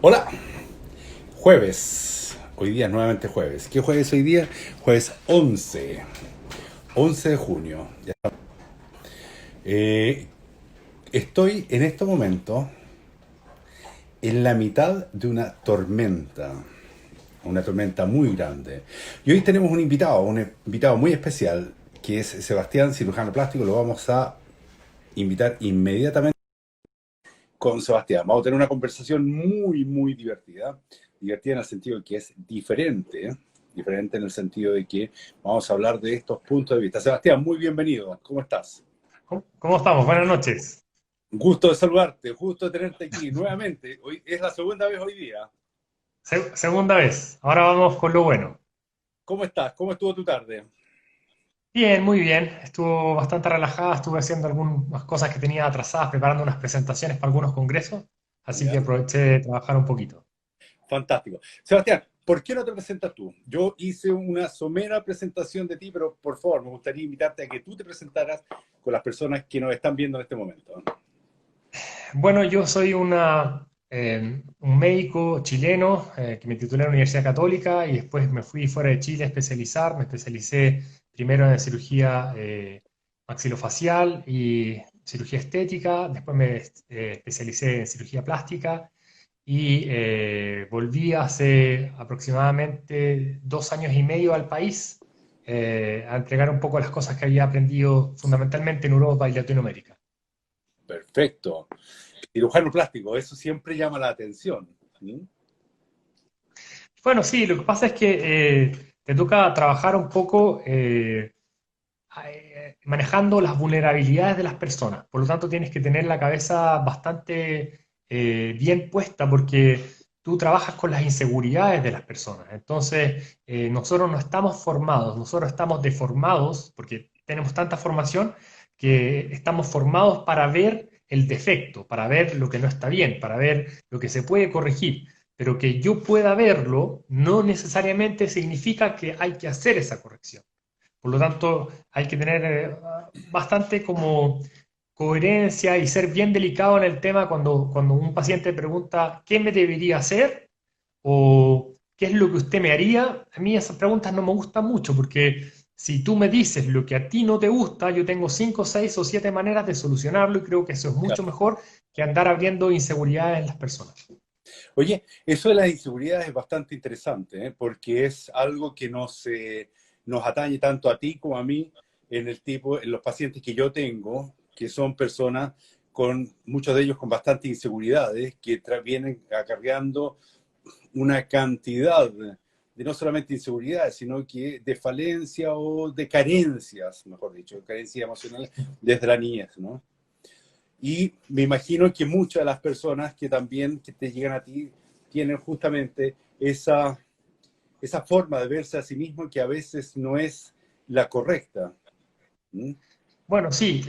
Hola, jueves. Hoy día es nuevamente jueves. ¿Qué jueves hoy día? Jueves 11 de junio. Eh, Estoy en este momento en la mitad de una tormenta muy grande. Y hoy tenemos un invitado muy especial, que es Sebastián, cirujano plástico. Lo vamos a invitar inmediatamente con Sebastián. Vamos a tener una conversación muy divertida. Divertida en el sentido de que es diferente. Diferente en el sentido de que vamos a hablar de estos puntos de vista. Sebastián, muy bienvenido. ¿Cómo estás? ¿Cómo estamos? Buenas noches. Gusto de saludarte, gusto de tenerte aquí nuevamente. Hoy es la segunda vez hoy día. Segunda vez. Ahora vamos con lo bueno. ¿Cómo estás? ¿Cómo estuvo tu tarde? Bien, muy bien. Estuvo bastante relajada. Estuve haciendo algunas cosas que tenía atrasadas, preparando unas presentaciones para algunos congresos. Así que ¿Ya? aproveché de trabajar un poquito. Fantástico. Sebastián, ¿por qué no te presentas tú? Yo hice una somera presentación de ti, pero por favor, me gustaría invitarte a que tú te presentaras con las personas que nos están viendo en este momento. Bueno, yo soy un médico chileno que me titulé en la Universidad Católica y después me fui fuera de Chile a especializar. Me especialicé primero en cirugía maxilofacial y cirugía estética. Después me especialicé en cirugía plástica y volví hace aproximadamente 2 años y medio al país a entregar un poco las cosas que había aprendido fundamentalmente en Europa y Latinoamérica. Perfecto. Cirujano plástico, eso siempre llama la atención. ¿Mm? Bueno, sí, lo que pasa es que te toca trabajar un poco manejando las vulnerabilidades de las personas. Por lo tanto, tienes que tener la cabeza bastante bien puesta porque tú trabajas con las inseguridades de las personas. Entonces, nosotros no estamos formados, nosotros estamos deformados porque tenemos tanta formación que estamos formados para ver el defecto, para ver lo que no está bien, para ver lo que se puede corregir. Pero que yo pueda verlo no necesariamente significa que hay que hacer esa corrección. Por lo tanto, hay que tener bastante como coherencia y ser bien delicado en el tema cuando un paciente pregunta ¿qué me debería hacer? O ¿qué es lo que usted me haría? A mí esas preguntas no me gustan mucho porque si tú me dices lo que a ti no te gusta, yo tengo 5, 6 o 7 maneras de solucionarlo y creo que eso es mucho Claro. mejor que andar abriendo inseguridades en las personas. Oye, eso de la inseguridad es bastante interesante, ¿eh? Porque es algo que nos atañe tanto a ti como a mí en los pacientes que yo tengo, que son personas con, muchos de ellos con bastante inseguridades, que vienen acarreando una cantidad de no solamente inseguridades, sino que de falencia o de carencias, mejor dicho, carencias emocionales desde la niñez, ¿no? Y me imagino que muchas de las personas que también que te llegan a ti tienen justamente esa forma de verse a sí mismo que a veces no es la correcta. ¿Mm? Bueno, sí,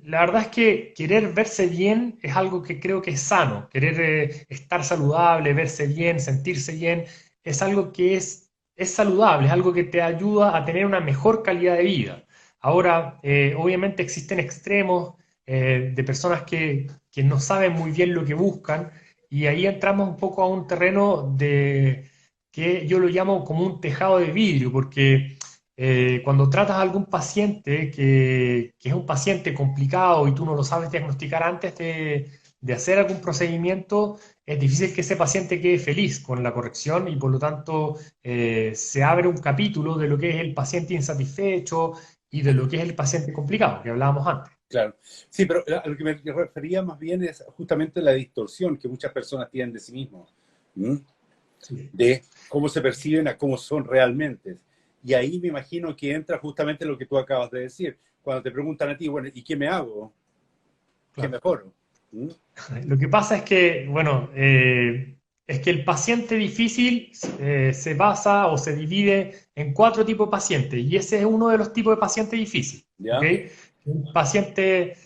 la verdad es que querer verse bien es algo que creo que es sano. Querer estar saludable, verse bien, sentirse bien, es algo que es saludable, es algo que te ayuda a tener una mejor calidad de vida. Ahora, obviamente existen extremos de personas que no saben muy bien lo que buscan y ahí entramos un poco a un terreno de que yo lo llamo como un tejado de vidrio, porque cuando tratas a algún paciente que es un paciente complicado y tú no lo sabes diagnosticar antes de hacer algún procedimiento, es difícil que ese paciente quede feliz con la corrección y por lo tanto se abre un capítulo de lo que es el paciente insatisfecho y de lo que es el paciente complicado, que hablábamos antes. Claro. Sí, pero a lo que me refería más bien es justamente la distorsión que muchas personas tienen de sí mismos. ¿Mm? Sí. De cómo se perciben a cómo son realmente. Y ahí me imagino que entra justamente lo que tú acabas de decir. Cuando te preguntan a ti, bueno, ¿y qué me hago? ¿Qué Claro. mejoro? ¿Mm? Lo que pasa es que, bueno, es que el paciente difícil se basa o se divide en 4 tipos de pacientes y ese es uno de los tipos de paciente difícil, ¿ok? ¿Ya? Un paciente,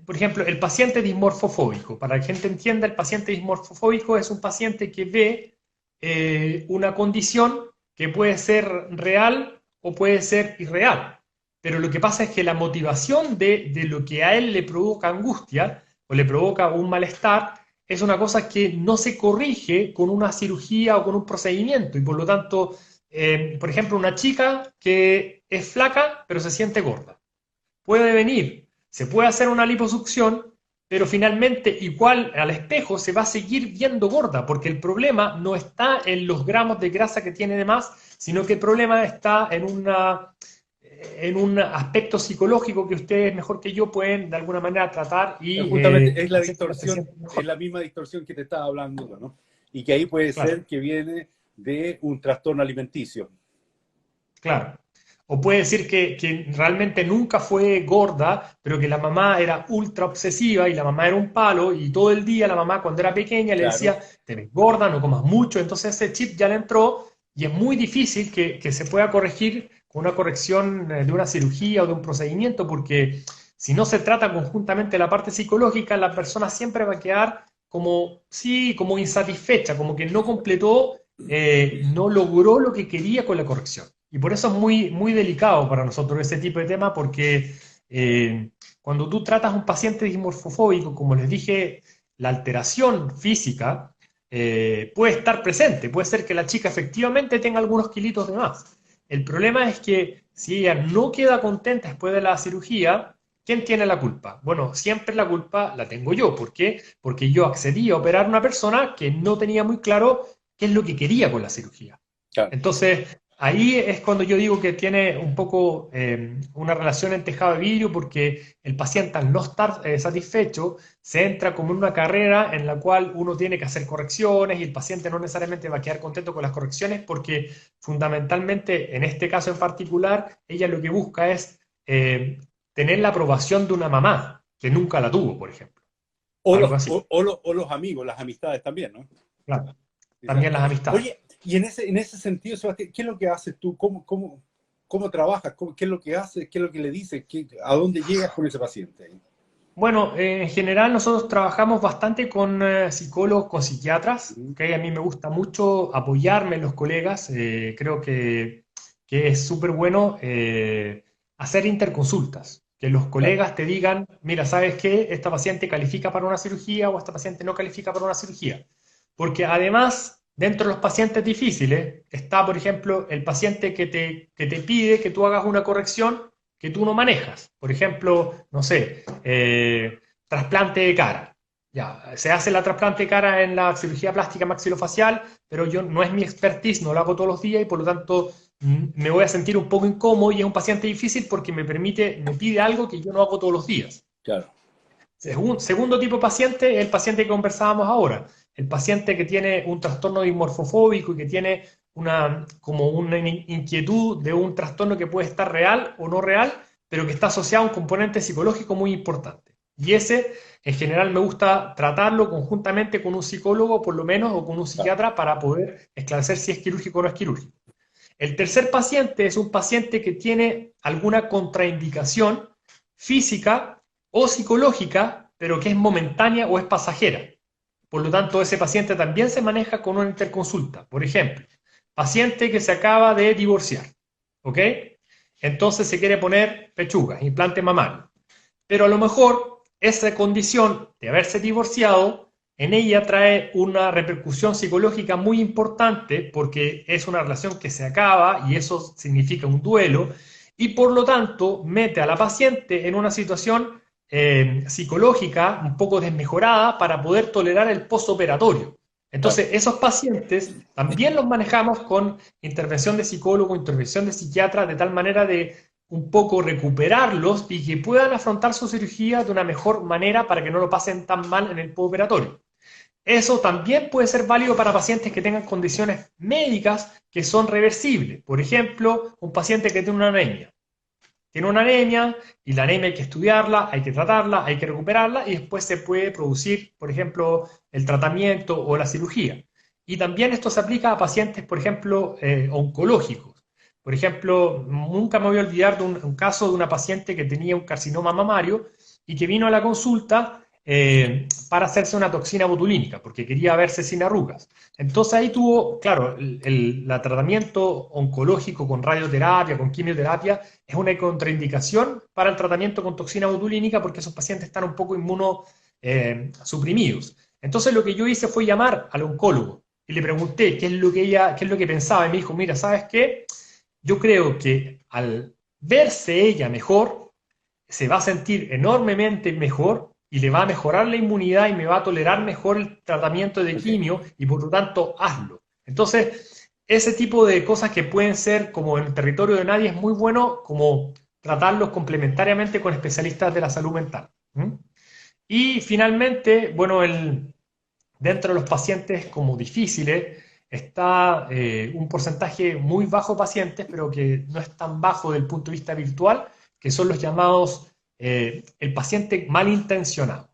por ejemplo, el paciente dismorfofóbico. Para que la gente entienda, el paciente dismorfofóbico es un paciente que ve una condición que puede ser real o puede ser irreal. Pero lo que pasa es que la motivación de lo que a él le provoca angustia o le provoca un malestar es una cosa que no se corrige con una cirugía o con un procedimiento. Y por lo tanto, por ejemplo, una chica que es flaca pero se siente gorda puede venir, se puede hacer una liposucción, pero finalmente igual al espejo se va a seguir viendo gorda, porque el problema no está en los gramos de grasa que tiene de más, sino que el problema está en un aspecto psicológico que ustedes mejor que yo pueden de alguna manera tratar y Justamente es la hacer que se distorsión, sientan es mejor. la misma distorsión que te estaba hablando, ¿no? Y que ahí puede Claro. ser que viene de un trastorno alimenticio. Claro. O puede decir que realmente nunca fue gorda, pero que la mamá era ultra obsesiva y la mamá era un palo y todo el día la mamá cuando era pequeña le Claro, decía, te ves gorda, no comas mucho, entonces ese chip ya le entró y es muy difícil que se pueda corregir con una corrección de una cirugía o de un procedimiento, porque si no se trata conjuntamente la parte psicológica, la persona siempre va a quedar como, sí, como insatisfecha, como que no completó, no logró lo que quería con la corrección. Y por eso es muy, muy delicado para nosotros ese tipo de tema, porque cuando tú tratas a un paciente dismorfofóbico, como les dije, la alteración física puede estar presente, puede ser que la chica efectivamente tenga algunos kilitos de más. El problema es que si ella no queda contenta después de la cirugía, ¿quién tiene la culpa? Bueno, siempre la culpa la tengo yo. ¿Por qué? Porque yo accedí a operar a una persona que no tenía muy claro qué es lo que quería con la cirugía. claro. Entonces, ahí es cuando yo digo que tiene un poco una relación en tejado de vidrio, porque el paciente al no estar satisfecho se entra como en una carrera en la cual uno tiene que hacer correcciones y el paciente no necesariamente va a quedar contento con las correcciones porque fundamentalmente en este caso en particular ella lo que busca es tener la aprobación de una mamá que nunca la tuvo, por ejemplo. Algo así. O los amigos, las amistades también, ¿no? Claro. Quizás. También las amistades. Oye, y en ese sentido, Sebastián, ¿qué es lo que haces tú? ¿Cómo trabajas? ¿Qué es lo que haces? ¿Qué es lo que le dices? ¿A dónde llegas con ese paciente? Bueno, en general nosotros trabajamos bastante con psicólogos, con psiquiatras, Ujú. ¿ok? A mí me gusta mucho apoyarme en los colegas, creo que es súper bueno hacer interconsultas, que los Claro, colegas te digan, mira, ¿sabes qué? Esta paciente califica para una cirugía o esta paciente no califica para una cirugía. Porque además, dentro de los pacientes difíciles, está, por ejemplo, el paciente que te pide que tú hagas una corrección que tú no manejas. Por ejemplo, no sé, trasplante de cara. Ya, se hace la trasplante de cara en la cirugía plástica maxilofacial, pero yo no es mi expertise, no lo hago todos los días y por lo tanto me voy a sentir un poco incómodo y es un paciente difícil porque me pide algo que yo no hago todos los días. claro. Segundo tipo de paciente es el paciente que conversábamos ahora, el paciente que tiene un trastorno dimorfofóbico y que tiene como una inquietud de un trastorno que puede estar real o no real, pero que está asociado a un componente psicológico muy importante. Y ese, en general, me gusta tratarlo conjuntamente con un psicólogo, por lo menos, o con un Claro. psiquiatra para poder esclarecer si es quirúrgico o no es quirúrgico. El tercer paciente es un paciente que tiene alguna contraindicación física o psicológica, pero que es momentánea o es pasajera. Por lo tanto, ese paciente también se maneja con una interconsulta. Por ejemplo, paciente que se acaba de divorciar, ¿ok? Entonces se quiere poner pechuga, implante mamario. Pero a lo mejor esa condición de haberse divorciado en ella trae una repercusión psicológica muy importante porque es una relación que se acaba y eso significa un duelo y por lo tanto mete a la paciente en una situación psicológica un poco desmejorada para poder tolerar el postoperatorio. Claro. Entonces, esos pacientes también los manejamos con intervención de psicólogo, intervención de psiquiatra, de tal manera de un poco recuperarlos y que puedan afrontar su cirugía de una mejor manera para que no lo pasen tan mal en el postoperatorio. Eso también puede ser válido para pacientes que tengan condiciones médicas que son reversibles. Por ejemplo, un paciente que tiene una anemia. Tiene una anemia y la anemia hay que estudiarla, hay que tratarla, hay que recuperarla y después se puede producir, por ejemplo, el tratamiento o la cirugía. Y también esto se aplica a pacientes, por ejemplo, oncológicos. Por ejemplo, nunca me voy a olvidar de un caso de una paciente que tenía un carcinoma mamario y que vino a la consulta para hacerse una toxina botulínica, porque quería verse sin arrugas. Entonces ahí tuvo, claro, el tratamiento oncológico con radioterapia, con quimioterapia, es una contraindicación para el tratamiento con toxina botulínica porque esos pacientes están un poco inmunosuprimidos. Entonces lo que yo hice fue llamar al oncólogo y le pregunté qué es lo que pensaba y me dijo, mira, ¿sabes qué? Yo creo que al verse ella mejor, se va a sentir enormemente mejor y le va a mejorar la inmunidad y me va a tolerar mejor el tratamiento de Ok. quimio y por lo tanto hazlo. Entonces, ese tipo de cosas que pueden ser como en territorio de nadie es muy bueno como tratarlos complementariamente con especialistas de la salud mental. ¿Mm? Y finalmente, bueno, dentro de los pacientes como difíciles está un porcentaje muy bajo de pacientes, pero que no es tan bajo desde el punto de vista virtual, que son los llamados el paciente malintencionado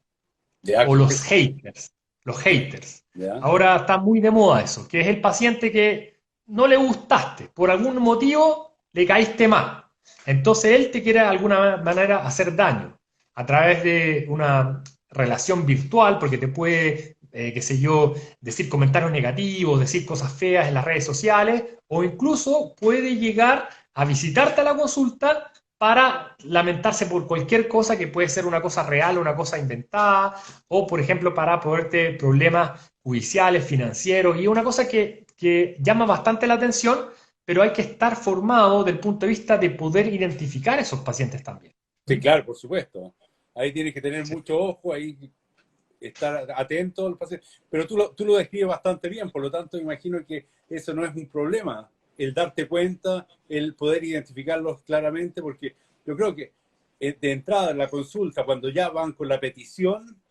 Ya, o los haters. Los haters. ya. Ahora está muy de moda eso, que es el paciente que no le gustaste, por algún motivo le caíste mal. Entonces él te quiere de alguna manera hacer daño a través de una relación virtual, porque te puede, qué sé yo, decir comentarios negativos, decir cosas feas en las redes sociales, o incluso puede llegar a visitarte a la consulta para lamentarse por cualquier cosa que puede ser una cosa real o una cosa inventada, o por ejemplo para ponerte problemas judiciales, financieros, y una cosa que llama bastante la atención, pero hay que estar formado desde el punto de vista de poder identificar esos pacientes también. Sí, claro, por supuesto. Ahí tienes que tener Sí. mucho ojo, ahí estar atento al paciente. Pero tú lo describes bastante bien, por lo tanto, imagino que eso no es un problema, el darte cuenta, el poder identificarlos claramente, porque yo creo que de entrada en la consulta, cuando ya van con la petición,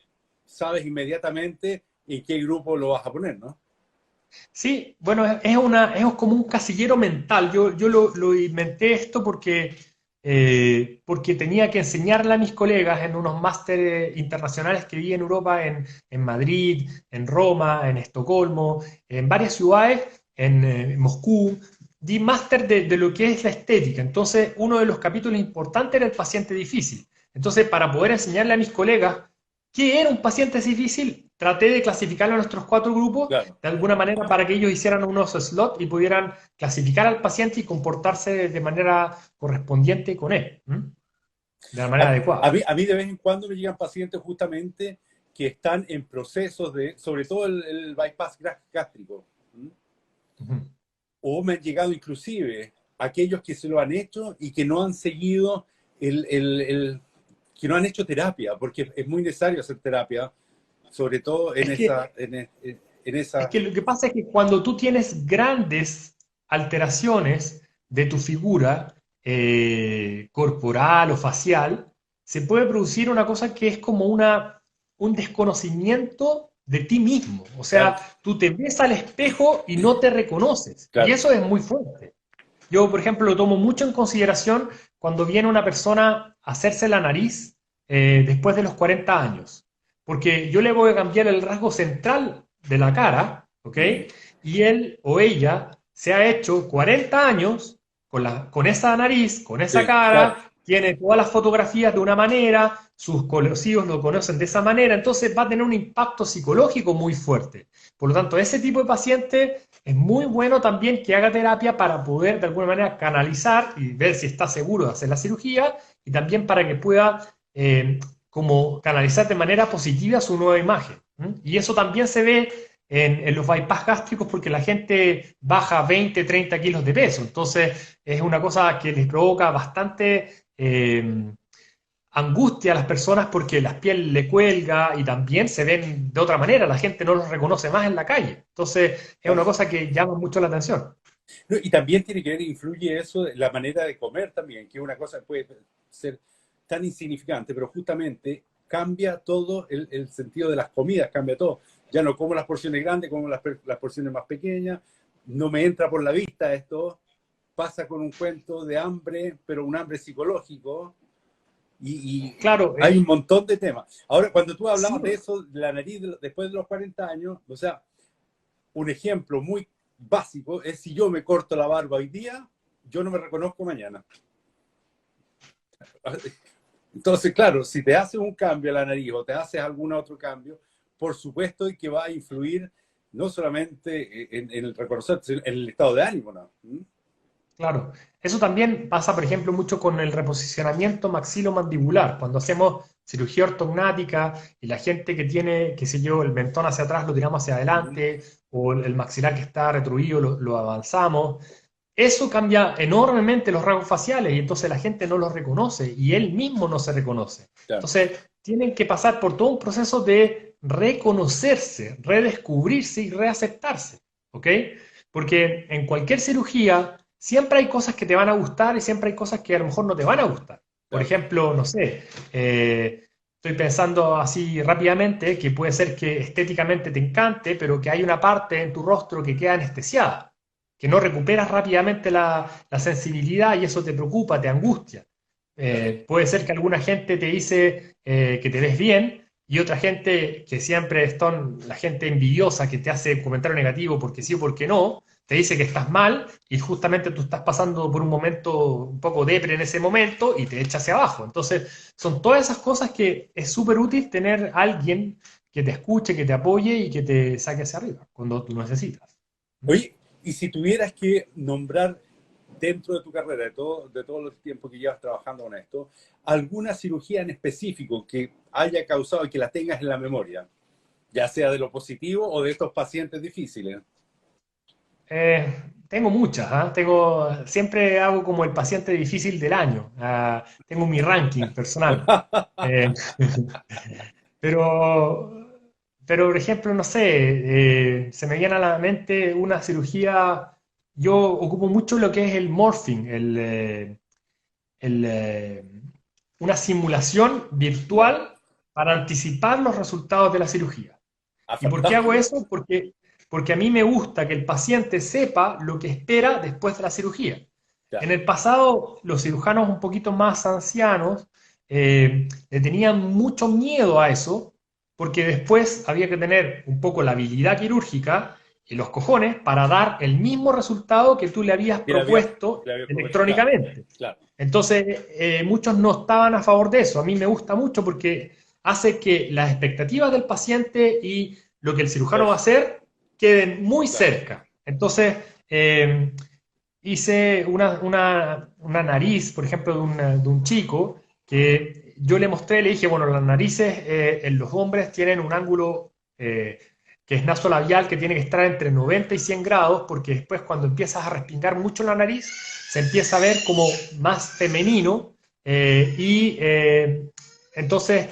sabes inmediatamente en qué grupo lo vas a poner, ¿no? Sí, bueno, es como un casillero mental. Yo lo inventé esto porque tenía que enseñarle a mis colegas en unos másteres internacionales que vi en Europa, en Madrid, en Roma, en Estocolmo, en varias ciudades, en Moscú. Di máster de lo que es la estética. Entonces, uno de los capítulos importantes era el paciente difícil. Entonces, para poder enseñarle a mis colegas qué era un paciente difícil, traté de clasificarlo en nuestros cuatro grupos Claro. de alguna manera para que ellos hicieran unos slots y pudieran clasificar al paciente y comportarse de manera correspondiente con él, ¿m? De la manera A adecuada. mí de vez en cuando me llegan pacientes justamente que están en procesos de, sobre todo el bypass gástrico. ¿Mm? Ujú. O me han llegado inclusive aquellos que se lo han hecho y que no han seguido que no han hecho terapia, porque es muy necesario hacer terapia, sobre todo Es que, en es esa. que lo que pasa es que cuando tú tienes grandes alteraciones de tu figura corporal o facial, se puede producir una cosa que es como un desconocimiento de ti mismo. O Claro, sea, tú te ves al espejo y no te reconoces. Y claro. eso es muy fuerte. Yo, por ejemplo, lo tomo mucho en consideración cuando viene una persona a hacerse la nariz después de los 40 años. Porque yo le voy a cambiar el rasgo central de la cara, ¿ok? Mm, Y él o ella se ha hecho 40 años con esa nariz, con esa sí, claro. cara, tiene todas las fotografías de una manera, sus conocidos lo conocen de esa manera, entonces va a tener un impacto psicológico muy fuerte. Por lo tanto, ese tipo de paciente es muy bueno también que haga terapia para poder de alguna manera canalizar y ver si está seguro de hacer la cirugía y también para que pueda como canalizar de manera positiva su nueva imagen. ¿M? Y eso también se ve en los bypass gástricos porque la gente baja 20, 30 kilos de peso. Entonces es una cosa que les provoca bastante angustia a las personas porque la piel le cuelga y también se ven de otra manera. La gente no los reconoce más en la calle. Entonces es una Claro. cosa que llama mucho la atención. No, y también tiene que ver, influye eso, la manera de comer también, que una cosa puede ser tan insignificante, pero justamente cambia todo el sentido de las comidas, cambia todo. Ya no como las porciones grandes, como las porciones más pequeñas, no me entra por la vista esto, pasa con un cuento de hambre, pero un hambre psicológico, y Claro, hay un montón de temas. Ahora, cuando tú sí, hablabas de eso, de la nariz después de los 40 años, o sea, un ejemplo muy básico es si yo me corto la barba hoy día, yo no me reconozco mañana. Entonces, claro, si te haces un cambio a la nariz o te haces algún otro cambio, por supuesto que va a influir no solamente en el reconocer, sino en el estado de ánimo, ¿no? ¿Mm? Claro. Eso también pasa, por ejemplo, mucho con el reposicionamiento maxilomandibular. Cuando hacemos cirugía ortognática y la gente que tiene, qué sé yo, el mentón hacia atrás lo tiramos hacia Ujú. adelante o el maxilar que está retruido lo avanzamos. Eso cambia enormemente los rasgos faciales y entonces la gente no los reconoce y él mismo no se reconoce. Claro. Entonces, tienen que pasar por todo un proceso de reconocerse, redescubrirse y reaceptarse, ¿ok? Porque en cualquier cirugía siempre hay cosas que te van a gustar y siempre hay cosas que a lo mejor no te van a gustar. Por Claro. ejemplo, no sé, estoy pensando así rápidamente que puede ser que estéticamente te encante, pero que hay una parte en tu rostro que queda anestesiada, que no recuperas rápidamente la sensibilidad y eso te preocupa, te angustia. Claro. Puede ser que alguna gente te dice que te ves bien y otra gente que siempre están, la gente envidiosa que te hace comentario negativo porque sí o porque no, te dice que estás mal y justamente tú estás pasando por un momento un poco depre en ese momento y te echa hacia abajo. Entonces, son todas esas cosas que es súper útil tener alguien que te escuche, que te apoye y que te saque hacia arriba cuando tú necesitas. ¿Mm? Oye, y si tuvieras que nombrar dentro de tu carrera, de todo el tiempo que llevas trabajando con esto, alguna cirugía en específico que haya causado y que la tengas en la memoria, ya sea de lo positivo o de estos pacientes difíciles. Tengo muchas, ¿ah? Siempre hago como el paciente difícil del año. Tengo mi ranking personal. Eh, pero, pero, por ejemplo, no sé, se me viene a la mente una cirugía. Yo ocupo mucho lo que es el morphing, el, eh, una simulación ¿Ya? virtual para anticipar los resultados de la cirugía. Ah, ¿Y por qué hago fantástico. eso? Porque a mí me gusta que el paciente sepa lo que espera después de la cirugía. En Ya. el pasado, los cirujanos un poquito más ancianos le tenían mucho miedo a eso, porque después había que tener un poco la habilidad quirúrgica y los cojones para dar el mismo resultado que tú le habías Que propuesto le había propuesto, claro, electrónicamente. claro, Entonces, muchos no estaban a favor de eso. A mí me gusta mucho porque hace que las expectativas del paciente y lo que el cirujano va a perfecto, hacer queden muy claro. cerca. Entonces, hice una nariz, por ejemplo, de un chico que yo le mostré, le dije, bueno, las narices en los hombres tienen un ángulo que es nasolabial que tiene que estar entre 90 y 100 grados, porque después cuando empiezas a respingar mucho la nariz, se empieza a ver como más femenino entonces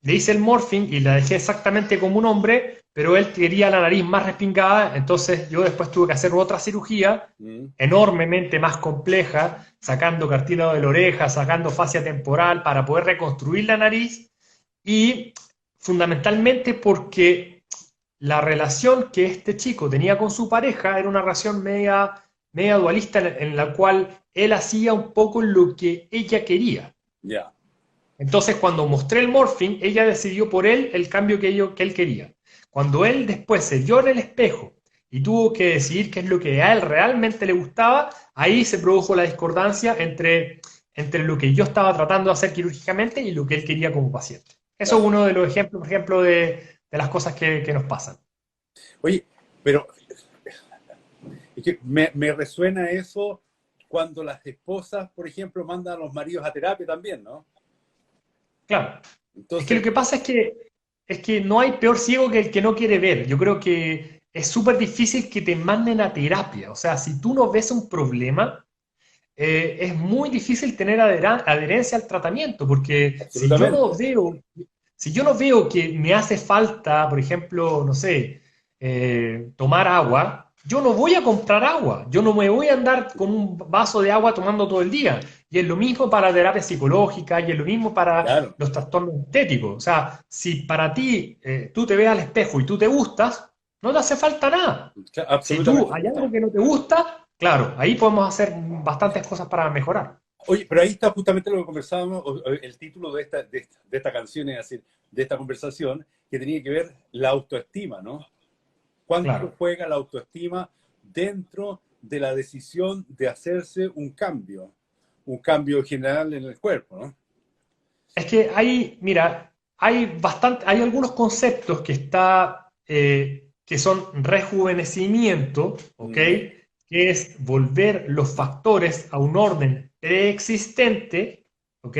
le hice el morphing y la dejé exactamente como un hombre, pero él quería la nariz más respingada, entonces yo después tuve que hacer otra cirugía Mm, enormemente más compleja, sacando cartílago de la oreja, sacando fascia temporal para poder reconstruir la nariz y fundamentalmente porque la relación que este chico tenía con su pareja era una relación media dualista en la cual él hacía un poco lo que ella quería. ya, Entonces, cuando mostré el morphing, ella decidió por él el cambio que él quería. Cuando él después se vio en el espejo y tuvo que decidir qué es lo que a él realmente le gustaba, ahí se produjo la discordancia entre lo que yo estaba tratando de hacer quirúrgicamente y lo que él quería como paciente. Eso es claro. uno de los ejemplos, por ejemplo, de las cosas que nos pasan. Oye, pero es que me resuena eso cuando las esposas, por ejemplo, mandan a los maridos a terapia también, ¿no? Claro. Es que lo Entonces, que pasa es que no hay peor ciego que el que no quiere ver. Yo creo que es súper difícil que te manden a terapia. O sea, si tú no ves un problema, es muy difícil tener adherencia al tratamiento, porque absolutamente. si yo no veo que me hace falta, por ejemplo, no sé, tomar agua, yo no voy a comprar agua, yo no me voy a andar con un vaso de agua tomando todo el día. Y es lo mismo para la terapia psicológica y es lo mismo para Claro, los trastornos estéticos. O sea, si para ti tú te ves al espejo y tú te gustas, no te hace falta nada. Si tú absolutamente. hay algo que no te gusta, claro, ahí podemos hacer bastantes cosas para mejorar. Oye, pero ahí está justamente lo que conversábamos, el título de esta canción, es decir, de esta conversación, que tenía que ver la autoestima, ¿no? ¿Cuánto Claro. juega la autoestima dentro de la decisión de hacerse un cambio general en el cuerpo, ¿no? Es que mira, hay algunos conceptos que son rejuvenecimiento, ¿ok? Mm, que es volver los factores a un orden preexistente, ¿ok?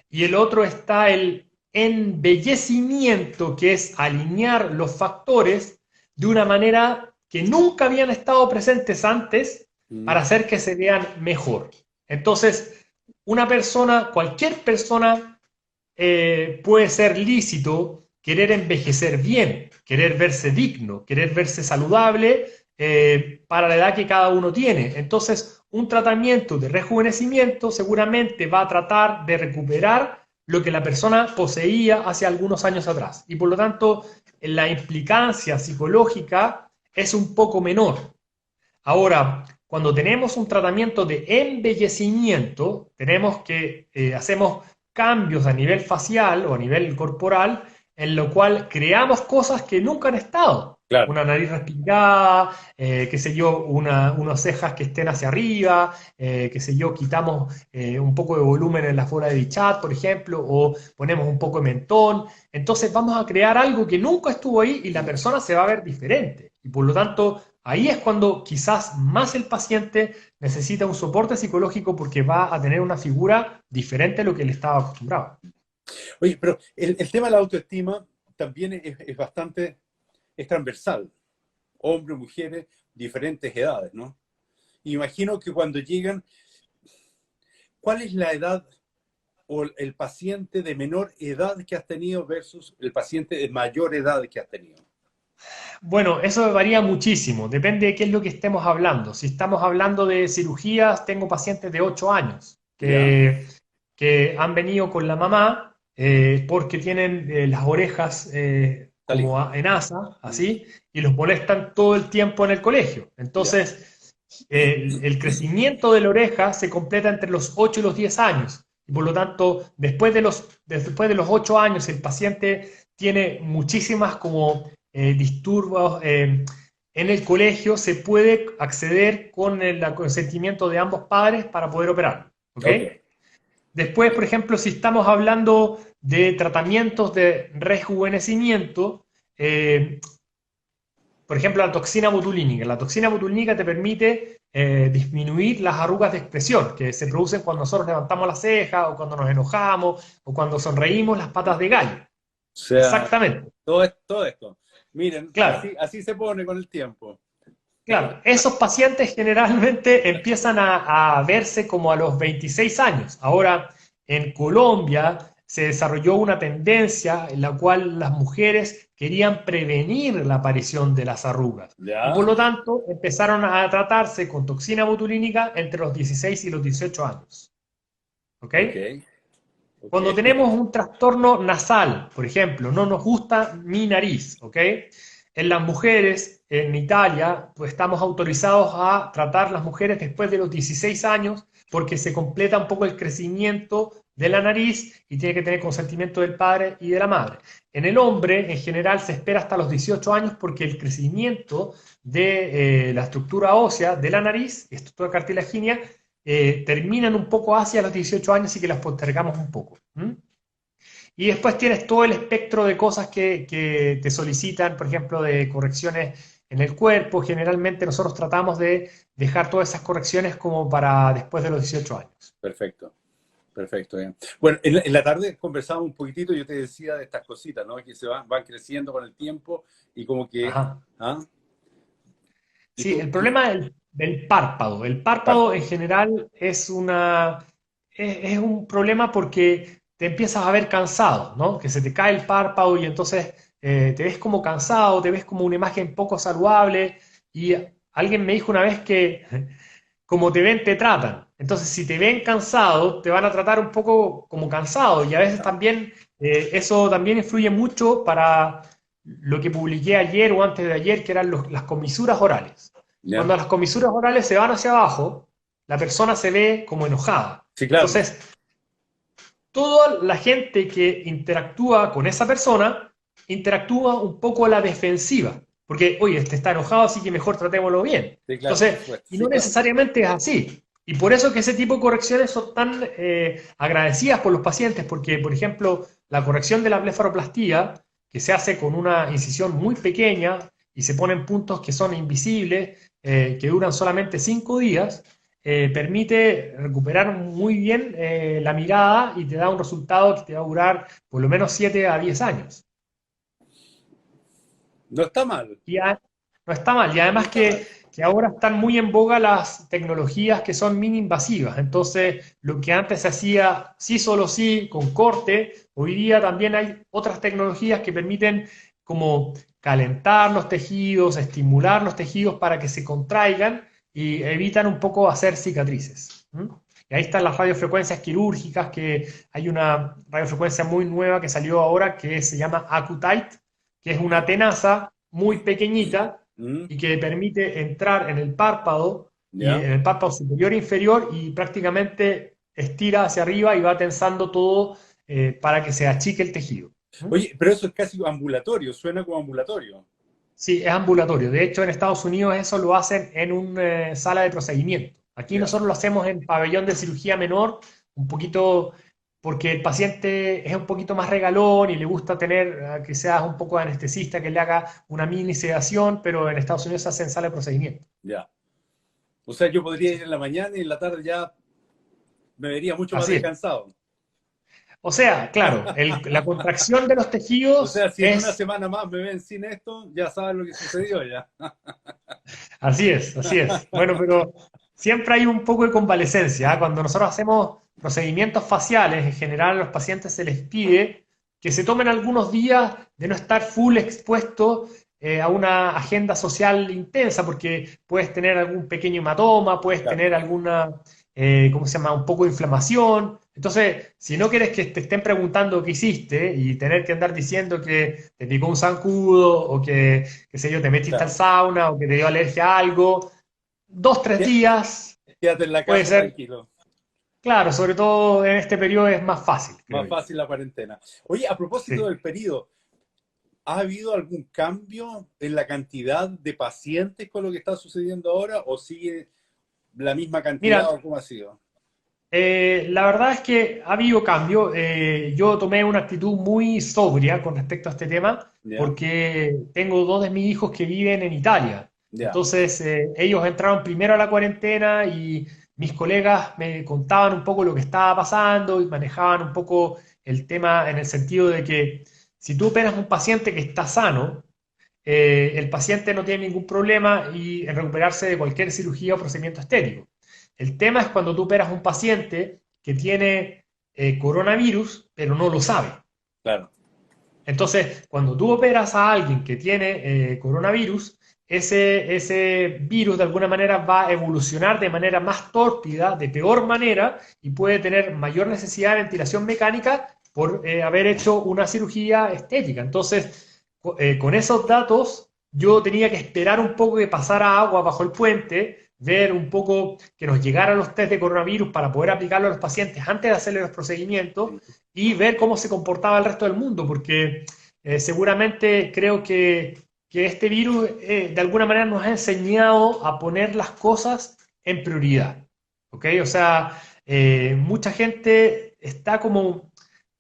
Y el otro está el embellecimiento, que es alinear los factores de una manera que nunca habían estado presentes antes Mm, para hacer que se vean mejor. Entonces, una persona, cualquier persona, puede ser lícito querer envejecer bien, querer verse digno, querer verse saludable para la edad que cada uno tiene. Entonces, un tratamiento de rejuvenecimiento seguramente va a tratar de recuperar lo que la persona poseía hace algunos años atrás. Y por lo tanto, la implicancia psicológica es un poco menor. Ahora, cuando tenemos un tratamiento de embellecimiento, tenemos que hacemos cambios a nivel facial o a nivel corporal, en lo cual creamos cosas que nunca han estado. claro. Una nariz respingada, qué sé yo, unas cejas que estén hacia arriba, qué sé yo, quitamos un poco de volumen en la forma de Bichat, por ejemplo, o ponemos un poco de mentón. Entonces vamos a crear algo que nunca estuvo ahí y la persona se va a ver diferente. Y por lo tanto, ahí es cuando quizás más el paciente necesita un soporte psicológico porque va a tener una figura diferente a lo que él estaba acostumbrado. Oye, pero el tema de la autoestima también es bastante, es transversal. Hombres, mujeres, diferentes edades, ¿no? Imagino que cuando llegan, ¿cuál es la edad o el paciente de menor edad que has tenido versus el paciente de mayor edad que has tenido? Bueno, eso varía muchísimo, depende de qué es lo que estemos hablando. Si estamos hablando de cirugías, tengo pacientes de 8 años ¿Ya? que han venido con la mamá porque tienen las orejas como Salí. en asa, Mm, así, y los molestan todo el tiempo en el colegio. ya. Entonces, el crecimiento de la oreja se completa entre los 8 y los 10 años. Y por lo tanto, después de los 8 años, el paciente tiene muchísimas como disturbios en el colegio, se puede acceder con el consentimiento de ambos padres para poder operar. ¿Ok? Ok. Después, por ejemplo, si estamos hablando de tratamientos de rejuvenecimiento, eh, por ejemplo, la toxina botulínica. La toxina botulínica te permite disminuir las arrugas de expresión que se producen cuando nosotros levantamos la ceja o cuando nos enojamos o cuando sonreímos las patas de gallo. O sea, Exactamente. todo esto. Miren, Claro. así se pone con el tiempo. Claro, esos pacientes generalmente empiezan a verse como a los 26 años. Ahora, en Colombia se desarrolló una tendencia en la cual las mujeres querían prevenir la aparición de las arrugas y por ¿Ya? lo tanto empezaron a tratarse con toxina botulínica entre los 16 y los 18 años. ¿Ok? Ok. Ok. Cuando tenemos un trastorno nasal, por ejemplo, no nos gusta mi nariz, ¿ok? En las mujeres, en Italia, pues estamos autorizados a tratar las mujeres después de los 16 años porque se completa un poco el crecimiento de la nariz y tiene que tener consentimiento del padre y de la madre. En el hombre, en general, se espera hasta los 18 años porque el crecimiento de la estructura ósea de la nariz, estructura cartilagínea, terminan un poco hacia los 18 años y que las postergamos un poco. ¿M? Y después tienes todo el espectro de cosas que te solicitan, por ejemplo, de correcciones en el cuerpo. Generalmente nosotros tratamos de dejar todas esas correcciones como para después de los 18 años. Perfecto. Perfecto, bien. Bueno, en la tarde conversábamos un poquitito, yo te decía de estas cositas, ¿no? Que van creciendo con el tiempo y como que, Ajá. ¿ah? Y Sí, tú, el problema del párpado. El párpado en párpado. general es un problema porque te empiezas a ver cansado, ¿no? Que se te cae el párpado y entonces te ves como cansado, te ves como una imagen poco saludable. Y alguien me dijo una vez que como te ven, te tratan. Entonces, si te ven cansado, te van a tratar un poco como cansado. Y a veces también eso también influye mucho para lo que publiqué ayer o antes de ayer, que eran las comisuras orales. ¿Ya? Cuando las comisuras orales se van hacia abajo, la persona se ve como enojada. Sí, claro. Entonces, toda la gente que interactúa con esa persona interactúa un poco a la defensiva. Porque, oye, este está enojado, así que mejor tratémoslo bien. Sí, claro, por Entonces, supuesto. y no Sí, claro. necesariamente es así. Y por eso que ese tipo de correcciones son tan agradecidas por los pacientes, porque, por ejemplo, la corrección de la blefaroplastía, que se hace con una incisión muy pequeña y se ponen puntos que son invisibles, que duran solamente 5 días, permite recuperar muy bien la mirada y te da un resultado que te va a durar por lo menos 7 a 10 años. No está mal, No está mal. Y no además está mal. que ahora están muy en boga las tecnologías que son mini invasivas. Entonces, lo que antes se hacía sí, solo sí, con corte, hoy día también hay otras tecnologías que permiten como calentar los tejidos, estimular los tejidos para que se contraigan y evitan un poco hacer cicatrices. ¿Mm? Y ahí están las radiofrecuencias quirúrgicas, que hay una radiofrecuencia muy nueva que salió ahora que se llama Accutite, que es una tenaza muy pequeñita Mm, y que permite entrar en el párpado y ¿ya? en el párpado superior e inferior y prácticamente estira hacia arriba y va tensando todo para que se achique el tejido. ¿Mm? Oye, pero eso es casi ambulatorio, suena como ambulatorio. Sí, es ambulatorio. De hecho, en Estados Unidos eso lo hacen en una sala de procedimiento. Aquí Ya, nosotros lo hacemos en pabellón de cirugía menor, un poquito porque el paciente es un poquito más regalón y le gusta tener que sea un poco de anestesista que le haga una mini sedación, pero en Estados Unidos se hace en sala de procedimiento. ya. O sea, yo podría ir en la mañana y en la tarde ya me vería mucho más Así es. descansado. O sea, claro, la contracción de los O sea, tejidos si en una es, semana más me ven sin esto, ya saben lo que sucedió ya. así es, así es. Bueno, pero siempre hay un poco de convalecencia, ¿ah? Cuando nosotros hacemos procedimientos faciales, en general a los pacientes se les pide que se tomen algunos días de no estar full expuesto a una agenda social intensa, porque puedes tener algún pequeño hematoma, puedes Claro. tener alguna, ¿cómo se llama?, un poco de inflamación. Entonces, si no quieres que te estén preguntando qué hiciste y tener que andar diciendo que te picó un zancudo o que, qué sé yo, te metiste al Claro. sauna o que te dio alergia a algo, 2, 3 días Quédate en la puede casa ser, tranquilo. claro, sobre todo en este periodo es más fácil, creo Más yo. fácil la cuarentena. Oye, a propósito Sí. del periodo, ¿ha habido algún cambio en la cantidad de pacientes con lo que está sucediendo ahora o sigue la misma cantidad Mira, o cómo ha sido? la verdad es que ha habido cambio. Yo tomé una actitud muy sobria con respecto a este tema Ya, porque tengo 2 de mis hijos que viven en Italia. ya, Entonces, ellos entraron primero a la cuarentena y mis colegas me contaban un poco lo que estaba pasando y manejaban un poco el tema en el sentido de que si tú operas a un paciente que está sano, el paciente no tiene ningún problema y en recuperarse de cualquier cirugía o procedimiento estético. El tema es cuando tú operas a un paciente que tiene coronavirus, pero no lo sabe. claro. Entonces, cuando tú operas a alguien que tiene coronavirus, ese virus de alguna manera va a evolucionar de manera más tórpida, de peor manera, y puede tener mayor necesidad de ventilación mecánica por haber hecho una cirugía estética. Entonces, con esos datos, yo tenía que esperar un poco que pasara agua bajo el puente, ver un poco que nos llegaran los test de coronavirus para poder aplicarlo a los pacientes antes de hacerle los procedimientos y ver cómo se comportaba el resto del mundo, porque seguramente creo que este virus de alguna manera nos ha enseñado a poner las cosas en prioridad. ¿Ok? O sea, mucha gente está como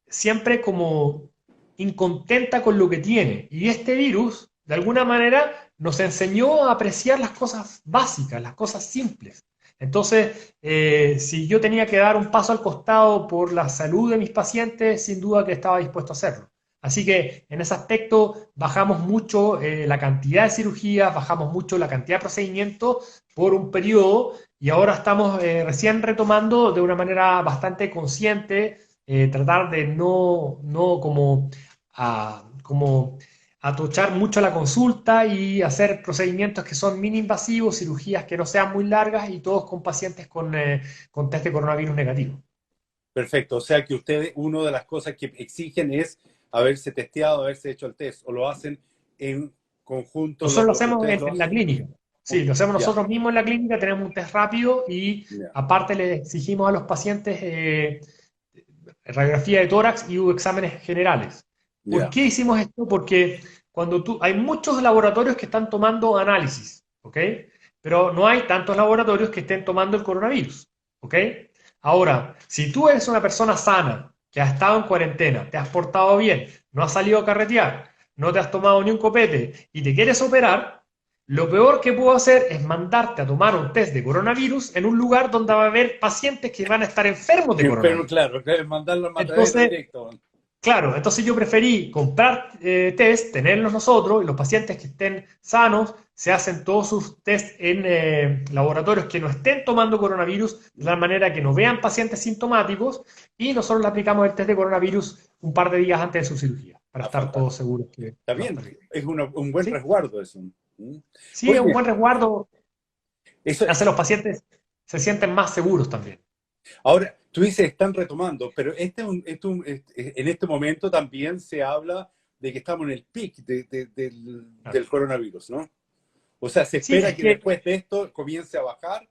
siempre como incontenta con lo que tiene. Y este virus, de alguna manera, nos enseñó a apreciar las cosas básicas, las cosas simples. Entonces, si yo tenía que dar un paso al costado por la salud de mis pacientes, sin duda que estaba dispuesto a hacerlo. Así que en ese aspecto bajamos mucho la cantidad de cirugías, bajamos mucho la cantidad de procedimientos por un periodo y ahora estamos recién retomando de una manera bastante consciente tratar de no como atochar mucho la consulta y hacer procedimientos que son mini invasivos, cirugías que no sean muy largas y todos con pacientes con test de coronavirus negativo. Perfecto. O sea que ustedes, una de las cosas que exigen es haberse testeado, haberse hecho el test, o lo hacen en conjunto, Nosotros lo hacemos ustedes lo en la hacen. clínica. Sí, lo hacemos Ya, nosotros mismos en la clínica, tenemos un test rápido y ya, aparte le exigimos a los pacientes radiografía de tórax y exámenes generales. ¿Por ya, qué hicimos esto? Porque hay muchos laboratorios que están tomando análisis, ¿ok? Pero no hay tantos laboratorios que estén tomando el coronavirus, ¿ok? Ahora, si tú eres una persona sana, que ha estado en cuarentena, te has portado bien, no has salido a carretear, no te has tomado ni un copete y te quieres operar, Lo peor que puedo hacer es mandarte a tomar un test de coronavirus en un lugar donde va a haber pacientes que van a estar enfermos de Pero coronavirus. claro, mandarlo al matadero Entonces, directo. claro, entonces yo preferí comprar test, tenerlos nosotros, y los pacientes que estén sanos se hacen todos sus test en laboratorios que no estén tomando coronavirus, de tal manera que no vean pacientes sintomáticos, y nosotros le aplicamos el test de coronavirus un par de días antes de su cirugía, para Ah, estar todos fantástico. seguros que Está va a bien, estar bien. es un buen ¿Sí? resguardo eso. ¿Mm? Sí, es un Oye, buen resguardo, eso, hace los pacientes se sienten más seguros también. ahora, tú dices están retomando, pero en este momento también se habla de que estamos en el pic Claro. del coronavirus, ¿no? O sea, se Sí, espera es que que después de esto comience a bajar,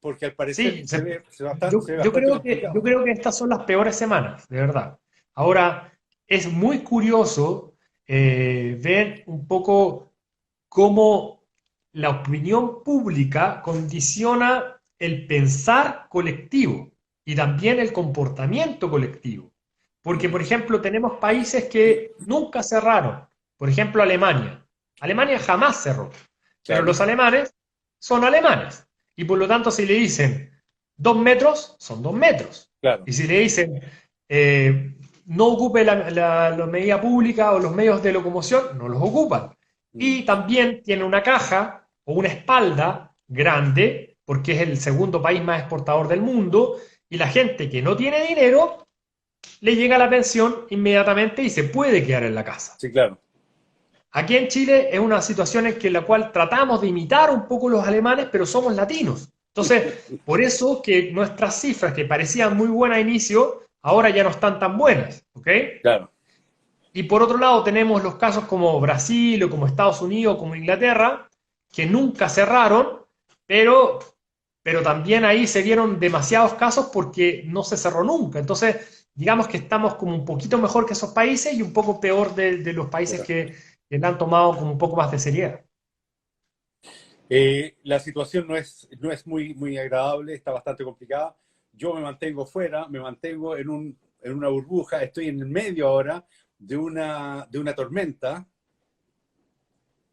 porque al parecer sí, se ve bastante yo complicado. creo que estas son las peores semanas, de verdad. Ahora, es muy curioso ver un poco cómo la opinión pública condiciona el pensar colectivo y también el comportamiento colectivo. Porque, por Mm, ejemplo, tenemos países que nunca cerraron. Por ejemplo, Alemania. Alemania jamás cerró. Pero claro, los alemanes son alemanes. Y por lo tanto, si le dicen 2 metros, son 2 metros. claro. Y si le dicen no ocupe la medida pública o los medios de locomoción, no los ocupan. Mm, Y también tiene una caja o una espalda grande, porque es el segundo país más exportador del mundo, y la gente que no tiene dinero le llega la pensión inmediatamente y se puede quedar en la casa. sí, claro. Aquí en Chile es una situación en la cual tratamos de imitar un poco los alemanes, pero somos latinos. Entonces, por eso que nuestras cifras, que parecían muy buenas a inicio, ahora ya no están tan buenas. ¿Ok? Claro. Y por otro lado tenemos los casos como Brasil o como Estados Unidos, como Inglaterra, que nunca cerraron, pero, pero también ahí se vieron demasiados casos porque no se cerró nunca. Entonces, digamos que estamos como un poquito mejor que esos países y un poco peor de los países que la han tomado como un poco más de seriedad. La situación no es muy agradable, está bastante complicada. Yo me mantengo fuera, me mantengo en una burbuja, estoy en el medio ahora de una tormenta,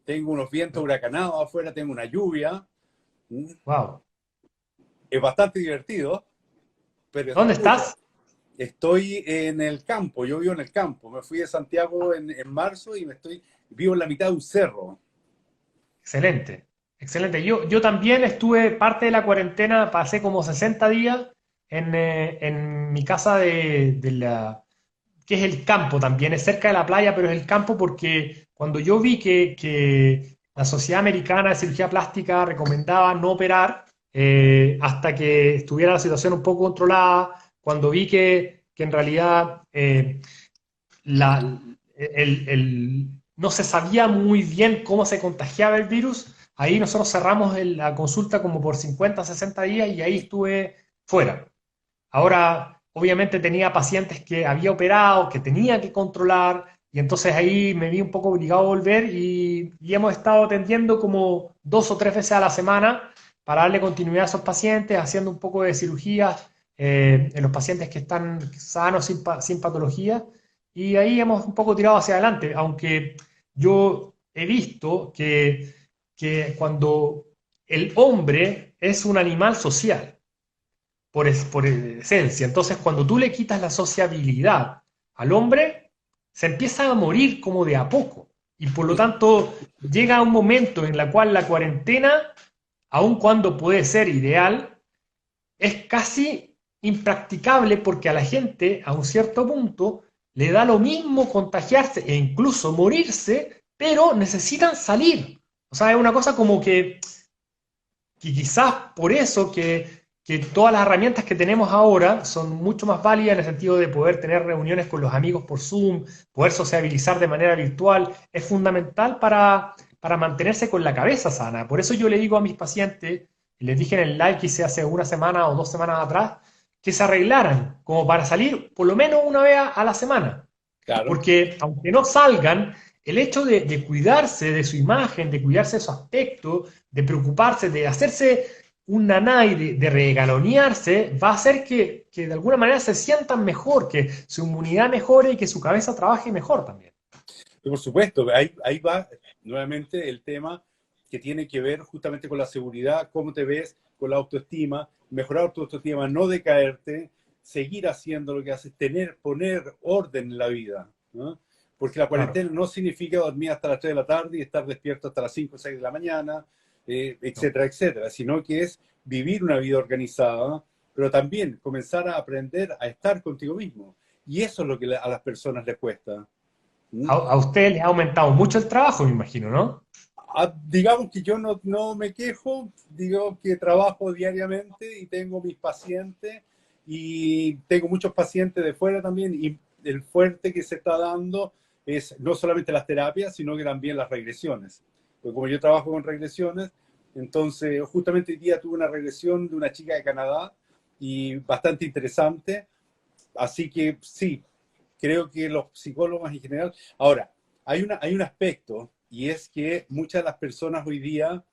tengo unos vientos huracanados afuera, tengo una lluvia, ¿m? Wow. Es bastante divertido, pero ¿Dónde pucha, estás? estoy en el campo, yo vivo en el campo, me fui de Santiago en marzo y vivo en la mitad de un cerro. Excelente, excelente. Yo también estuve parte de la cuarentena, pasé como 60 días en mi casa que es el campo también, es cerca de la playa, pero es el campo porque cuando yo vi que la Sociedad Americana de Cirugía Plástica recomendaba no operar hasta que estuviera la situación un poco controlada, cuando vi que en realidad la, no se sabía muy bien cómo se contagiaba el virus, ahí nosotros cerramos la consulta como por 50, 60 días y ahí estuve fuera. Ahora, obviamente tenía pacientes que había operado, que tenía que controlar, y entonces ahí me vi un poco obligado a volver y hemos estado atendiendo como 2 o 3 veces a la semana para darle continuidad a esos pacientes, haciendo un poco de cirugía en los pacientes que están sanos, sin patología, y ahí hemos un poco tirado hacia adelante, aunque yo he visto que cuando el hombre es un animal social, por esencia. Entonces, cuando tú le quitas la sociabilidad al hombre, se empieza a morir como de a poco. Y por lo tanto, llega un momento en el cual la cuarentena, aun cuando puede ser ideal, es casi impracticable porque a la gente, a un cierto punto, le da lo mismo contagiarse e incluso morirse, pero necesitan salir. O sea, es una cosa como que quizás por eso que todas las herramientas que tenemos ahora son mucho más válidas en el sentido de poder tener reuniones con los amigos por Zoom, poder sociabilizar de manera virtual, es fundamental para mantenerse con la cabeza sana. Por eso yo le digo a mis pacientes, y les dije en el live que hice hace una semana o 2 semanas atrás, que se arreglaran como para salir por lo menos una vez a la semana. Claro. Porque aunque no salgan, el hecho de cuidarse de su imagen, de cuidarse de su aspecto, de preocuparse, de hacerse un nanay, de regalonearse, va a hacer que de alguna manera se sientan mejor, que su inmunidad mejore y que su cabeza trabaje mejor también. Y por supuesto, ahí va nuevamente el tema que tiene que ver justamente con la seguridad, cómo te ves, con la autoestima, mejorar tu autoestima, no decaerte, seguir haciendo lo que haces, poner orden en la vida, ¿no? Porque la Claro, cuarentena no significa dormir hasta las 3 de la tarde y estar despierto hasta las 5 o 6 de la mañana, no. etcétera, etcétera, sino que es vivir una vida organizada, pero también comenzar a aprender a estar contigo mismo. Y eso es lo que a las personas les cuesta. ¿Mm? A usted le ha aumentado mucho el trabajo, me imagino, ¿no? Digamos que yo no me quejo, digo que trabajo diariamente y tengo mis pacientes y tengo muchos pacientes de fuera también y el fuerte que se está dando es no solamente las terapias, sino que también las regresiones. Porque como yo trabajo con regresiones, entonces justamente hoy día tuve una regresión de una chica de Canadá y bastante interesante. Así que sí, creo que los psicólogos en general. Ahora, hay un aspecto y es que muchas de las personas hoy día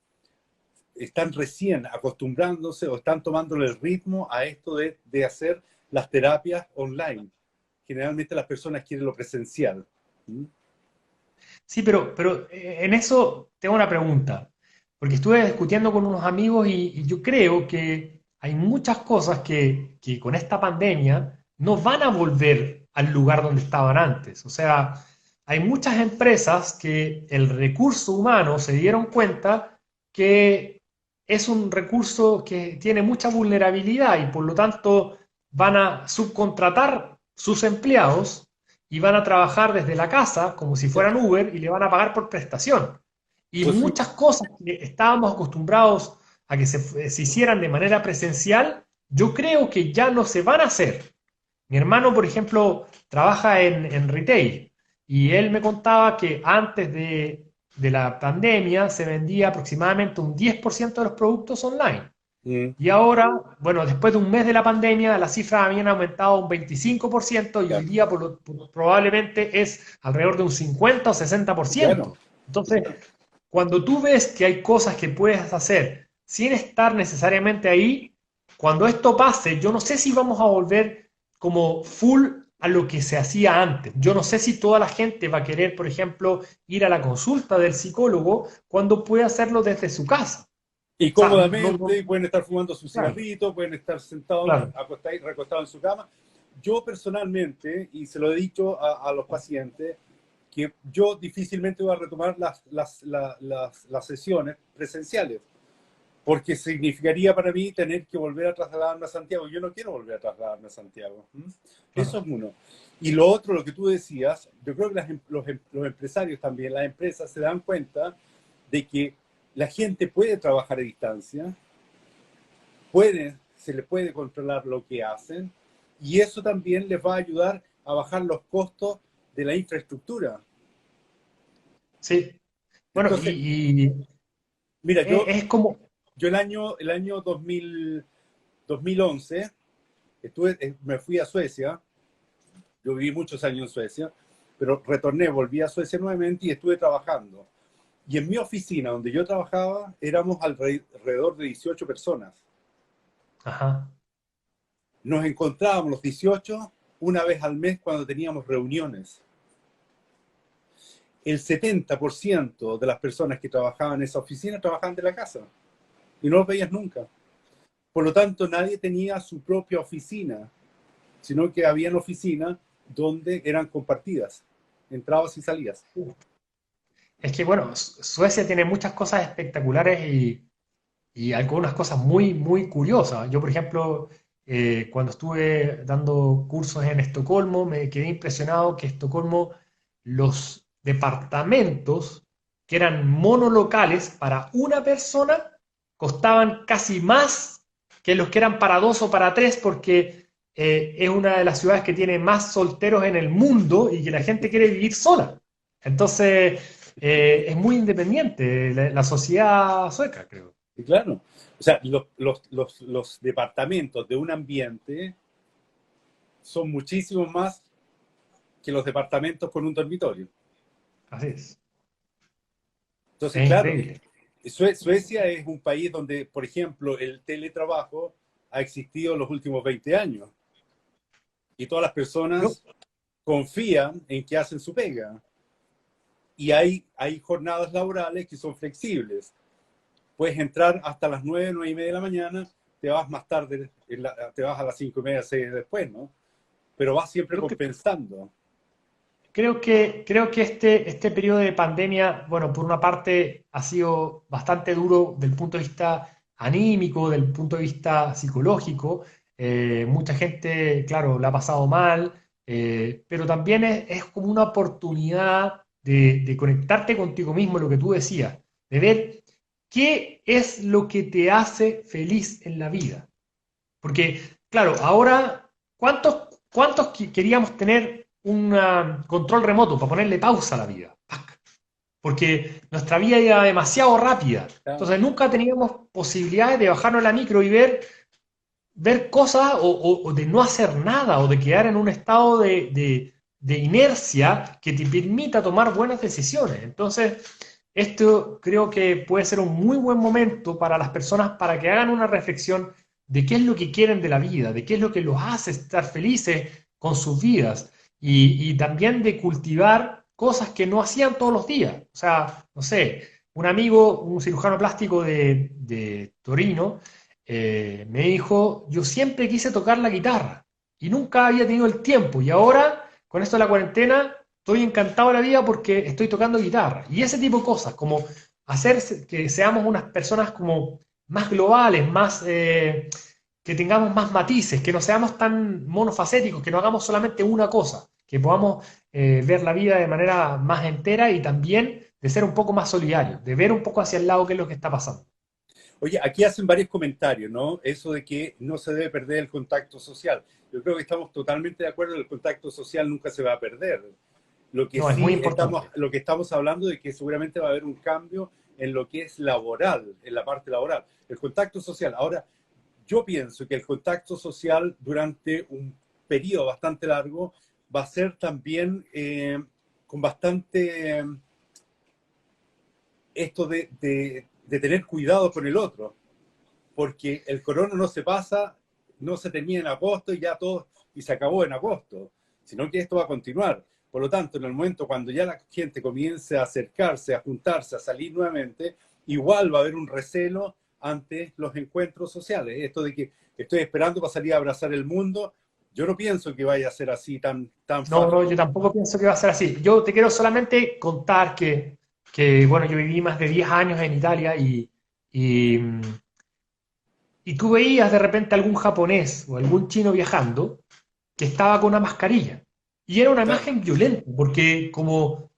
están recién acostumbrándose o están tomándole el ritmo a esto de hacer las terapias online. Generalmente las personas quieren lo presencial. ¿Mm? Sí, pero en eso tengo una pregunta, porque estuve discutiendo con unos amigos y yo creo que hay muchas cosas que con esta pandemia no van a volver al lugar donde estaban antes. O sea, hay muchas empresas que el recurso humano se dieron cuenta que es un recurso que tiene mucha vulnerabilidad y por lo tanto van a subcontratar sus empleados y van a trabajar desde la casa como si fueran Uber y le van a pagar por prestación. Y Pues sí, muchas cosas que estábamos acostumbrados a que se hicieran de manera presencial, yo creo que ya no se van a hacer. Mi hermano, por ejemplo, trabaja en retail y él me contaba que antes de la pandemia se vendía aproximadamente un 10% de los productos online. mm, Y ahora, bueno, después de un mes de la pandemia, las cifras habían aumentado un 25% y hoy claro, día probablemente es alrededor de un 50 o claro, 60%. Entonces, cuando tú ves que hay cosas que puedes hacer sin estar necesariamente ahí, cuando esto pase, yo no sé si vamos a volver como full a lo que se hacía antes. Yo no sé si toda la gente va a querer, por ejemplo, ir a la consulta del psicólogo cuando puede hacerlo desde su casa. y O sea, no, cómodamente, no, y pueden estar fumando su claro, cigarrito, pueden estar sentados, claro. recostados en su cama. Yo personalmente, y se lo he dicho a los pacientes, que yo difícilmente voy a retomar las sesiones presenciales, porque significaría para mí tener que volver a trasladarme a Santiago. Yo no quiero volver a trasladarme a Santiago. ¿Mm? Eso Claro. es uno. Y lo otro, lo que tú decías, yo creo que los empresarios también, las empresas se dan cuenta de que la gente puede trabajar a distancia, se les puede controlar lo que hacen, y eso también les va a ayudar a bajar los costos de la infraestructura. Sí. Bueno, Entonces, y mira, es como, yo el año 2011 me fui a Suecia, yo viví muchos años en Suecia, pero retorné, volví a Suecia nuevamente y estuve trabajando. Y en mi oficina, donde yo trabajaba, éramos alrededor de 18 personas. ajá, Nos encontrábamos los 18 una vez al mes cuando teníamos reuniones. El 70% de las personas que trabajaban en esa oficina trabajaban de la casa y no los veías nunca. Por lo tanto, nadie tenía su propia oficina, sino que habían oficinas donde eran compartidas, entrabas y salías. es que bueno, Suecia tiene muchas cosas espectaculares y algunas cosas muy, muy curiosas. Yo, por ejemplo, cuando estuve dando cursos en Estocolmo, me quedé impresionado que Estocolmo, los departamentos que eran monolocales para una persona costaban casi más que los que eran para dos o para tres, porque es una de las ciudades que tiene más solteros en el mundo y que la gente quiere vivir sola. Entonces, es muy independiente la sociedad sueca, creo. Y claro, o sea, los departamentos de un ambiente son muchísimo más que los departamentos con un dormitorio. Así es. Entonces, Es claro, increíble. Suecia es un país donde, por ejemplo, el teletrabajo ha existido los últimos 20 años y todas las Yo, personas confían en que hacen su pega. Y hay jornadas laborales que son flexibles. puedes entrar hasta las 9, 9:30 de la mañana, te vas más tarde, te vas a las 5:30, 6 después, ¿no? Pero vas siempre Creo que, compensando. creo que este periodo de pandemia, bueno, por una parte ha sido bastante duro del punto de vista anímico, del punto de vista psicológico. Mucha gente, claro, la ha pasado mal, pero también es como una oportunidad de conectarte contigo mismo, lo que tú decías, de ver qué es lo que te hace feliz en la vida. Porque, claro, ahora, ¿cuántos queríamos tener un control remoto para ponerle pausa a la vida? ¡Pac! Porque nuestra vida era demasiado rápida. Claro. Entonces nunca teníamos posibilidades de bajarnos la micro y ver cosas o de no hacer nada o de quedar en un estado de inercia que te permita tomar buenas decisiones. Entonces, esto creo que puede ser un muy buen momento para las personas para que hagan una reflexión de qué es lo que quieren de la vida, de qué es lo que los hace estar felices con sus vidas y también de cultivar cosas que no hacían todos los días. O sea, no sé, un amigo, un cirujano plástico de Torino, me dijo, yo siempre quise tocar la guitarra y nunca había tenido el tiempo y ahora, con esto de la cuarentena, estoy encantado de la vida porque estoy tocando guitarra. Y ese tipo de cosas, como hacer que seamos unas personas como más globales, más, que tengamos más matices, que no seamos tan monofacéticos, que no hagamos solamente una cosa, que podamos ver la vida de manera más entera y también de ser un poco más solidarios, de ver un poco hacia el lado qué es lo que está pasando. Oye, aquí hacen varios comentarios, ¿no? Eso de que no se debe perder el contacto social. Yo creo que estamos totalmente de acuerdo, el contacto social nunca se va a perder. Lo que No, es muy sí estamos, importante. lo que estamos hablando de que seguramente va a haber un cambio en lo que es laboral, en la parte laboral. El contacto social. Ahora, yo pienso que el contacto social durante un periodo bastante largo va a ser también con bastante esto de tener cuidado con el otro, porque el corona no se pasa, no se termina en agosto y ya todo, y se acabó en agosto, sino que esto va a continuar. Por lo tanto, en el momento cuando ya la gente comience a acercarse, a juntarse, a salir nuevamente, igual va a haber un recelo ante los encuentros sociales. Esto de que estoy esperando para salir a abrazar el mundo, yo no pienso que vaya a ser así tan No, no, yo fácil. tampoco pienso que va a ser así. Yo te quiero solamente contar bueno, yo viví más de 10 años en Italia y, y tú veías de repente algún japonés o algún chino viajando que estaba con una mascarilla. Y era una Claro, imagen violenta, porque como,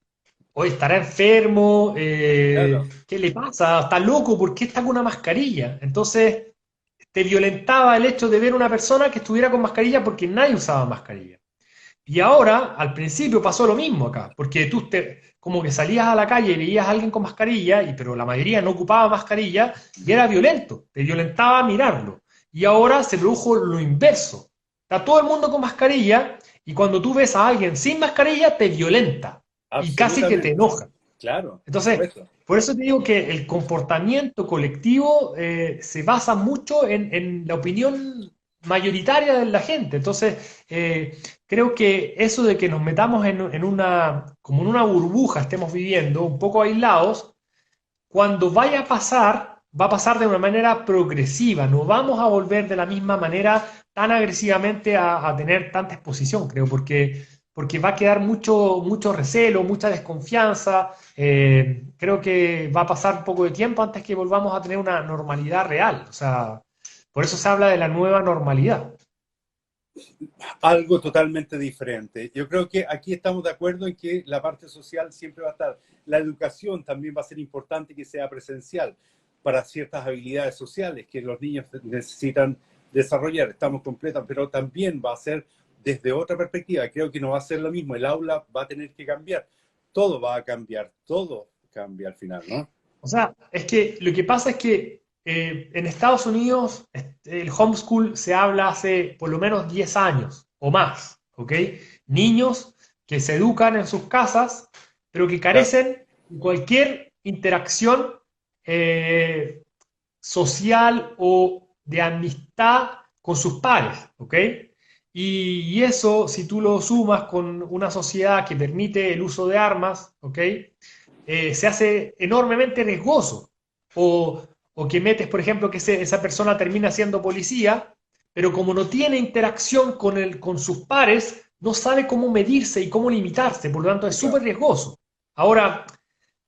hoy estará enfermo, claro, ¿qué le pasa? ¿Está loco? ¿Por qué está con una mascarilla? Entonces te violentaba el hecho de ver una persona que estuviera con mascarilla porque nadie usaba mascarilla. Y ahora, al principio pasó lo mismo acá, porque como que salías a la calle y veías a alguien con mascarilla, pero la mayoría no ocupaba mascarilla y era violento, te violentaba mirarlo. Y ahora se produjo lo inverso. Está todo el mundo con mascarilla y cuando tú ves a alguien sin mascarilla te violenta y casi que te absolutamente. enoja. Claro, por Entonces, supuesto. por eso te digo que el comportamiento colectivo se basa mucho en la opinión mayoritaria de la gente. Entonces, creo que eso de que nos metamos como en una burbuja, estemos viviendo un poco aislados, cuando vaya a pasar, va a pasar de una manera progresiva. No vamos a volver de la misma manera tan agresivamente a tener tanta exposición, creo, porque va a quedar mucho recelo, mucha desconfianza. Creo que va a pasar un poco de tiempo antes que volvamos a tener una normalidad real. O sea, por eso se habla de la nueva normalidad. Algo totalmente diferente. Yo creo que aquí estamos de acuerdo en que la parte social siempre va a estar. La educación también va a ser importante que sea presencial para ciertas habilidades sociales que los niños necesitan desarrollar. Estamos completos, pero también va a ser desde otra perspectiva. Creo que no va a ser lo mismo. El aula va a tener que cambiar. Todo va a cambiar. Todo cambia al final, ¿no? O sea, es que lo que pasa es que en Estados Unidos el homeschool se habla hace por lo menos 10 años o más, ¿ok? Niños que se educan en sus casas, pero que Claro, carecen de cualquier interacción eh, social o de amistad con sus pares, ¿ok? Y eso, si tú lo sumas con una sociedad que permite el uso de armas, ¿ok? Se hace enormemente riesgoso. O, o que metes, por ejemplo, que esa persona termina siendo policía, pero como no tiene interacción con sus pares, no sabe cómo medirse y cómo limitarse, por lo tanto es súper Claro. riesgoso. Ahora,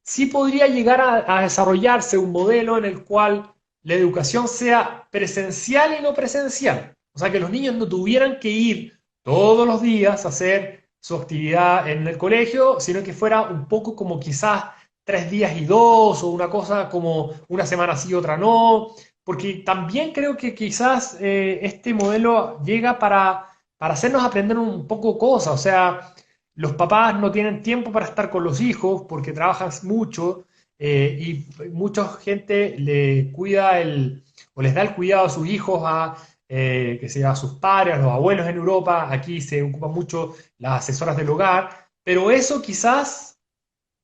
sí podría llegar a desarrollarse un modelo en el cual la educación sea presencial y no presencial. O sea, que los niños no tuvieran que ir todos los días a hacer su actividad en el colegio, sino que fuera un poco como quizás 3 días y 2, o una cosa como una semana sí, otra no, porque también creo que quizás este modelo llega para hacernos aprender un poco cosas, o sea, los papás no tienen tiempo para estar con los hijos porque trabajan mucho, y mucha gente le cuida o les da el cuidado a sus hijos que sea, a sus padres, a los abuelos en Europa. Aquí se ocupan mucho las asesoras del hogar, pero eso quizás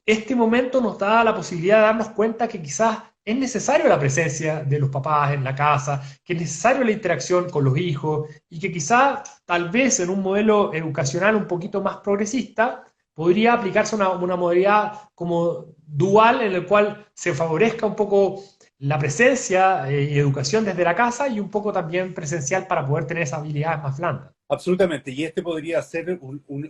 este momento nos da la posibilidad de darnos cuenta que quizás es necesario la presencia de los papás en la casa, que es necesario la interacción con los hijos, y que quizás tal vez en un modelo educacional un poquito más progresista podría aplicarse una modalidad como dual, en el cual se favorezca un poco la presencia y educación desde la casa, y un poco también presencial para poder tener esas habilidades más blandas. Absolutamente, y este podría ser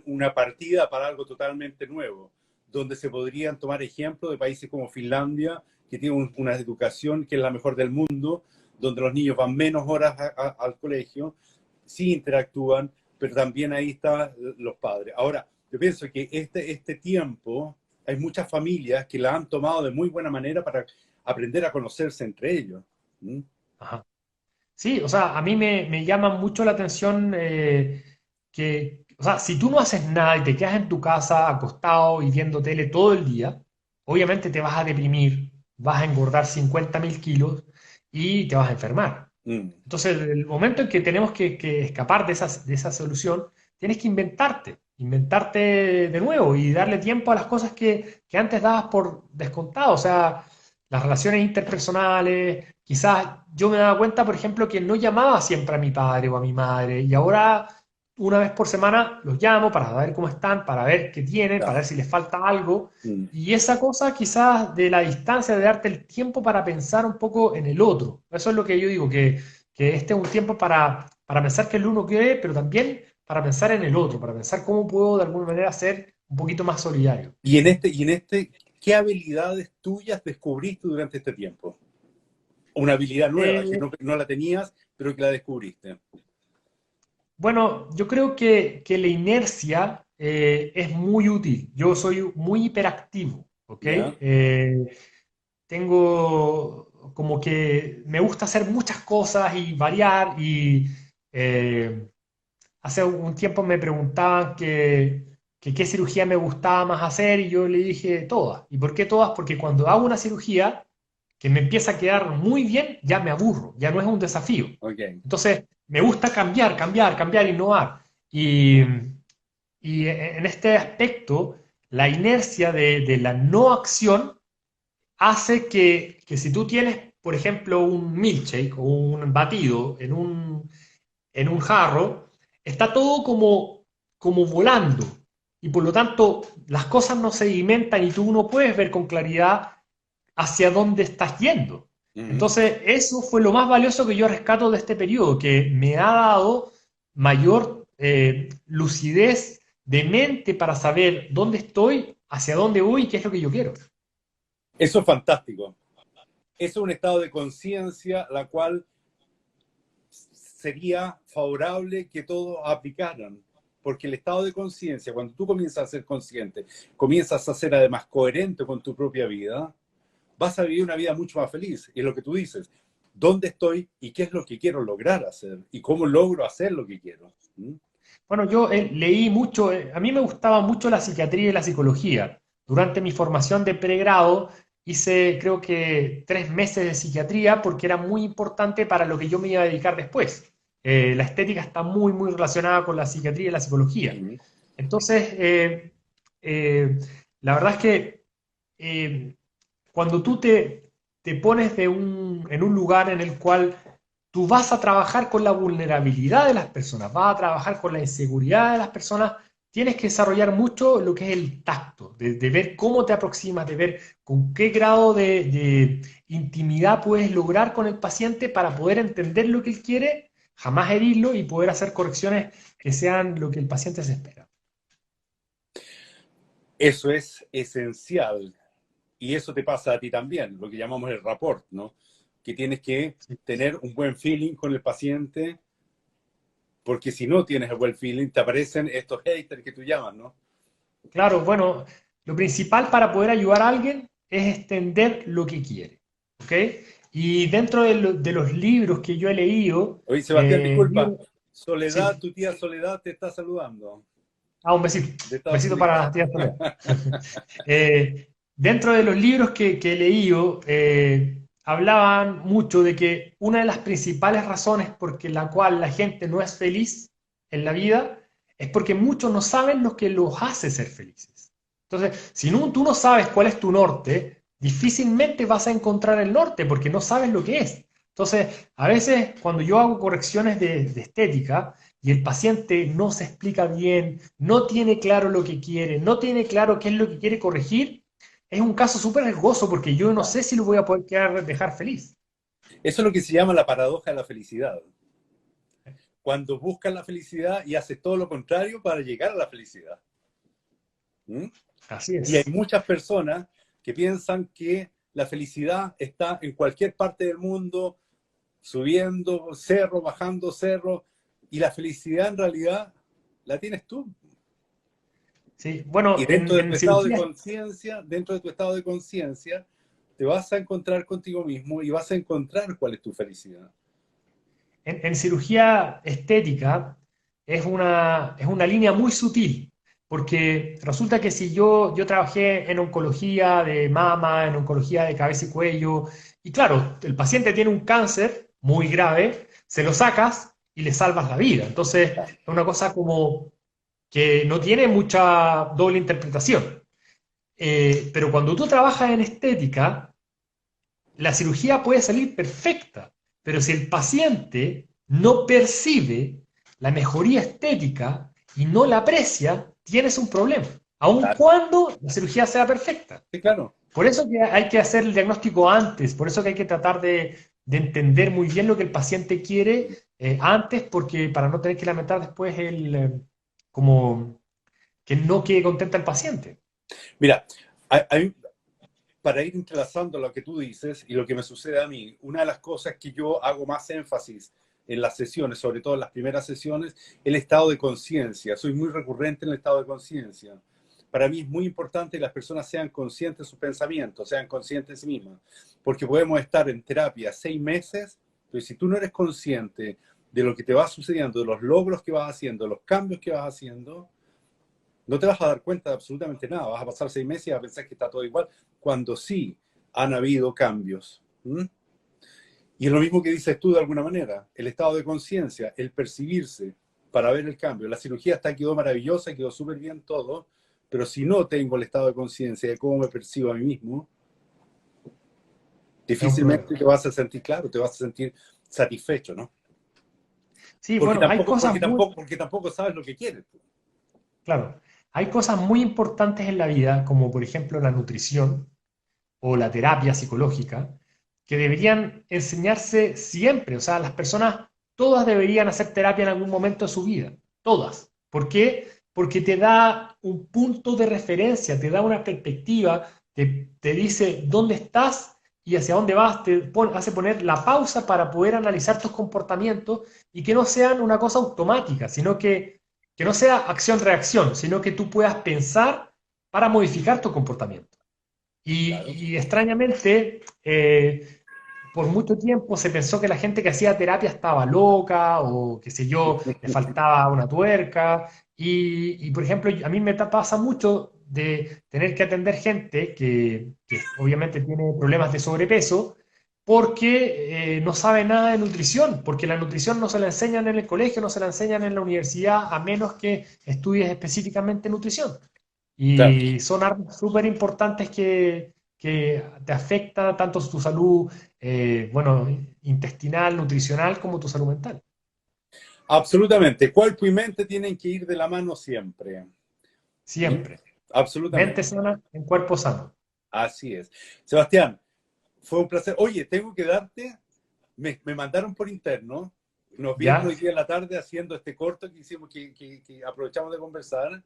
una partida para algo totalmente nuevo, donde se podrían tomar ejemplos de países como Finlandia, que tiene una educación que es la mejor del mundo, donde los niños van menos horas al colegio, sí interactúan, pero también ahí están los padres. Ahora, yo pienso que este tiempo, hay muchas familias que la han tomado de muy buena manera para aprender a conocerse entre ellos. ¿Mm? Ajá. Sí, o sea, a mí me llama mucho la atención o sea, si tú no haces nada y te quedas en tu casa acostado y viendo tele todo el día, obviamente te vas a deprimir, vas a engordar 50.000 kilos y te vas a enfermar. Mm. Entonces, el momento en que tenemos que escapar de esa solución, tienes que inventarte de nuevo y darle tiempo a las cosas que antes dabas por descontado. O sea, las relaciones interpersonales, quizás yo me daba cuenta, por ejemplo, que no llamaba siempre a mi padre o a mi madre, y ahora una vez por semana los llamo para ver cómo están, para ver qué tienen, para Claro. ver si les falta algo. Mm. Y esa cosa quizás de la distancia, de darte el tiempo para pensar un poco en el otro. Eso es lo que yo digo, que este es un tiempo para pensar que el uno quiere, pero también para pensar en el otro, para pensar cómo puedo de alguna manera ser un poquito más solidario. ¿Qué habilidades tuyas descubriste durante este tiempo? Una habilidad nueva, que Eh, no la tenías, pero que la descubriste. bueno, yo creo que la inercia es muy útil. Yo soy muy hiperactivo, ¿ok? ¿Ya? Tengo como que me gusta hacer muchas cosas y variar, y eh, hace un tiempo me preguntaban que qué cirugía me gustaba más hacer, y yo le dije todas. ¿Y por qué todas? Porque cuando hago una cirugía que me empieza a quedar muy bien, ya me aburro, ya no es un desafío. Ok. Entonces, me gusta cambiar, cambiar, cambiar, innovar. Y en este aspecto, la inercia de la no acción hace que si tú tienes, por ejemplo, un milkshake o un batido en un jarro, está todo como volando. Y por lo tanto, las cosas no se sedimentan y tú no puedes ver con claridad hacia dónde estás yendo. Ujú. Entonces, eso fue lo más valioso que yo rescato de este periodo, que me ha dado mayor lucidez de mente para saber dónde estoy, hacia dónde voy y qué es lo que yo quiero. Eso es fantástico. Eso es un estado de conciencia la cual sería favorable que todos aplicaran. Porque el estado de conciencia, cuando tú comienzas a ser consciente, comienzas a ser además coherente con tu propia vida, vas a vivir una vida mucho más feliz. Y es lo que tú dices. ¿Dónde estoy y qué es lo que quiero lograr hacer? ¿Y cómo logro hacer lo que quiero? ¿Mm? Bueno, yo leí mucho, a mí me gustaba mucho la psiquiatría y la psicología. Durante mi formación de pregrado hice, creo que 3 meses de psiquiatría, porque era muy importante para lo que yo me iba a dedicar después. La estética está muy, muy relacionada con la psiquiatría y la psicología. Ujú. Entonces, eh, la verdad es que eh, cuando tú te pones en un lugar en el cual tú vas a trabajar con la vulnerabilidad de las personas, vas a trabajar con la inseguridad de las personas, tienes que desarrollar mucho lo que es el tacto, de ver cómo te aproximas, de ver con qué grado de intimidad puedes lograr con el paciente para poder entender lo que él quiere, jamás herirlo y poder hacer correcciones que sean lo que el paciente se espera. Eso es esencial. Y eso te pasa a ti también, lo que llamamos el rapport, ¿no? Que tienes que Sí. tener un buen feeling con el paciente, porque si no tienes el buen feeling, te aparecen estos haters que tú llamas, ¿no? Claro, bueno, lo principal para poder ayudar a alguien es entender lo que quiere, ¿ok? Y dentro de los libros que yo he leído, Oye, Sebastián, disculpa. libros- Soledad, sí. tu tía Soledad te está saludando Ah, un besito. de Un Estados besito Unidos. para la tía Soledad. Dentro de los libros que he leído, hablaban mucho de que una de las principales razones por la cual la gente no es feliz en la vida es porque muchos no saben lo que los hace ser felices. Entonces, si tú no sabes cuál es tu norte, difícilmente vas a encontrar el norte porque no sabes lo que es. Entonces, a veces cuando yo hago correcciones de estética, y el paciente no se explica bien, no tiene claro lo que quiere, no tiene claro qué es lo que quiere corregir, es un caso súper riesgoso porque yo no sé si lo voy a poder dejar feliz. Eso es lo que se llama la paradoja de la felicidad. Cuando buscas la felicidad y haces todo lo contrario para llegar a la felicidad. ¿Mm? Así Y hay es. muchas personas que piensan que la felicidad está en cualquier parte del mundo, subiendo cerro, bajando cerro, y la felicidad en realidad la tienes tú. Sí. Y Bueno, dentro de tu en estado de cirugía, conciencia, dentro de tu estado de conciencia, te vas a encontrar contigo mismo y vas a encontrar cuál es tu felicidad. en cirugía estética es una línea muy sutil, porque resulta que si yo trabajé en oncología de mama, en oncología de cabeza y cuello, y claro, el paciente tiene un cáncer muy grave, se lo sacas y le salvas la vida. Entonces, es una cosa como que no tiene mucha doble interpretación. Pero cuando tú trabajas en estética, la cirugía puede salir perfecta, pero si el paciente no percibe la mejoría estética y no la aprecia, tienes un problema, aun Claro. cuando la cirugía sea perfecta. Sí, claro. Por eso que hay que hacer el diagnóstico antes, por eso que hay que tratar de entender muy bien lo que el paciente quiere antes, porque para no tener que lamentar después como que no quede contenta el paciente. Mira, para ir entrelazando lo que tú dices y lo que me sucede a mí, una de las cosas que yo hago más énfasis en las sesiones, sobre todo en las primeras sesiones, el estado de conciencia. Soy muy recurrente en el estado de conciencia. Para mí es muy importante que las personas sean conscientes de sus pensamientos, sean conscientes de sí mismas, porque podemos estar en terapia 6 meses, pero si tú no eres consciente de lo que te va sucediendo, de los logros que vas haciendo, de los cambios que vas haciendo, no te vas a dar cuenta de absolutamente nada. Vas a pasar 6 meses y vas a pensar que está todo igual, cuando sí han habido cambios. ¿Mm? Y es lo mismo que dices tú de alguna manera, el estado de conciencia, el percibirse para ver el cambio. La cirugía quedó maravillosa, quedó súper bien todo, pero si no tengo el estado de conciencia de cómo me percibo a mí mismo, Es un difícilmente problema. te vas a sentir claro, te vas a sentir satisfecho, ¿no? Sí, bueno, hay cosas muy, Porque tampoco sabes lo que quieres. claro, hay cosas muy importantes en la vida, como por ejemplo la nutrición o la terapia psicológica, que deberían enseñarse siempre. O sea, las personas, todas deberían hacer terapia en algún momento de su vida. Todas. ¿Por qué? Porque te da un punto de referencia, te da una perspectiva, te dice dónde estás y hacia dónde vas, hace poner la pausa para poder analizar tus comportamientos y que no sean una cosa automática, sino que no sea acción-reacción, sino que tú puedas pensar para modificar tu comportamiento. Claro. Y extrañamente, por mucho tiempo se pensó que la gente que hacía terapia estaba loca o qué sé yo, le faltaba una tuerca. Por ejemplo, a mí me pasa mucho de tener que atender gente que obviamente tiene problemas de sobrepeso porque no sabe nada de nutrición, porque la nutrición no se la enseñan en el colegio, no se la enseñan en la universidad, a menos que estudies específicamente nutrición. Claro. Y son armas súper importantes que te afecta tanto tu salud, bueno, intestinal, nutricional, como tu salud mental. Absolutamente. Cuerpo y mente tienen que ir de la mano siempre. ¿Mm? siempre. Mente Absolutamente. sana en cuerpo sano. Así es. Sebastián, fue un placer. Oye, tengo que darte, me mandaron por interno, nos vimos ¿Ya? hoy día en la tarde haciendo este corto que hicimos, que aprovechamos de conversar,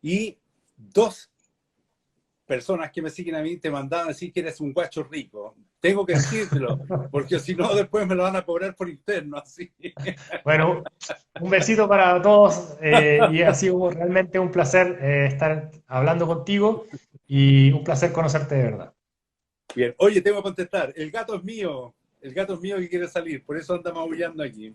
y dos personas que me siguen a mí te mandaban a decir que eres un guacho rico. Tengo que decírtelo, porque si no después me lo van a cobrar por interno, así. Bueno, un besito para todos y ha sido realmente un placer estar hablando contigo y un placer conocerte de verdad. Bien, oye, tengo que contestar, el gato es mío que quiere salir, por eso anda maullando aquí.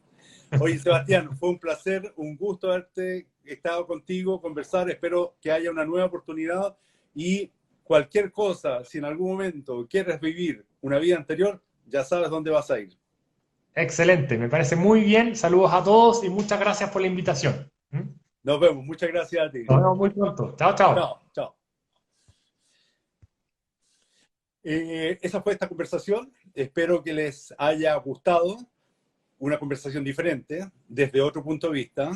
Oye, Sebastián, fue un placer, un gusto haberte estado contigo, conversar, espero que haya una nueva oportunidad y cualquier cosa, si en algún momento quieres vivir una vida anterior, ya sabes dónde vas a ir. Excelente, me parece muy bien. Saludos a todos y muchas gracias por la invitación. ¿Mm? Nos vemos, muchas gracias a ti. Nos vemos muy pronto. Chao, chao. Chao, chao. Esa fue esta conversación, espero que les haya gustado, una conversación diferente, desde otro punto de vista.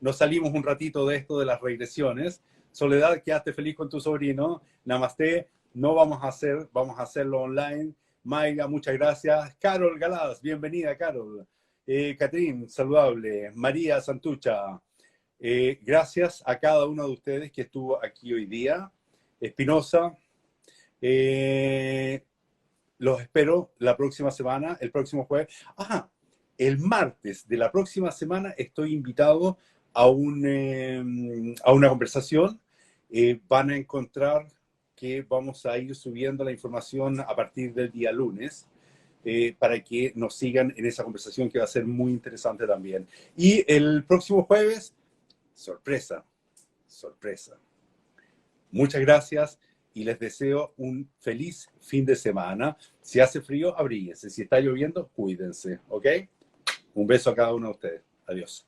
Nos salimos un ratito de esto de las regresiones. Soledad, quedaste feliz con tu sobrino. Namaste, no vamos a hacerlo online. Mayra, muchas gracias. Carol Galás, bienvenida, Carol. Catrín, saludable. María Santucha, gracias a cada uno de ustedes que estuvo aquí hoy día. Espinosa, los espero la próxima semana, el próximo jueves. Ah, el martes de la próxima semana estoy invitado a una conversación. Van a encontrar que vamos a ir subiendo la información a partir del día lunes para que nos sigan en esa conversación que va a ser muy interesante también. Y el próximo jueves, sorpresa, sorpresa. Muchas gracias y les deseo un feliz fin de semana. Si hace frío, abríguense. Si está lloviendo, cuídense, ¿ok? Un beso a cada uno de ustedes. Adiós.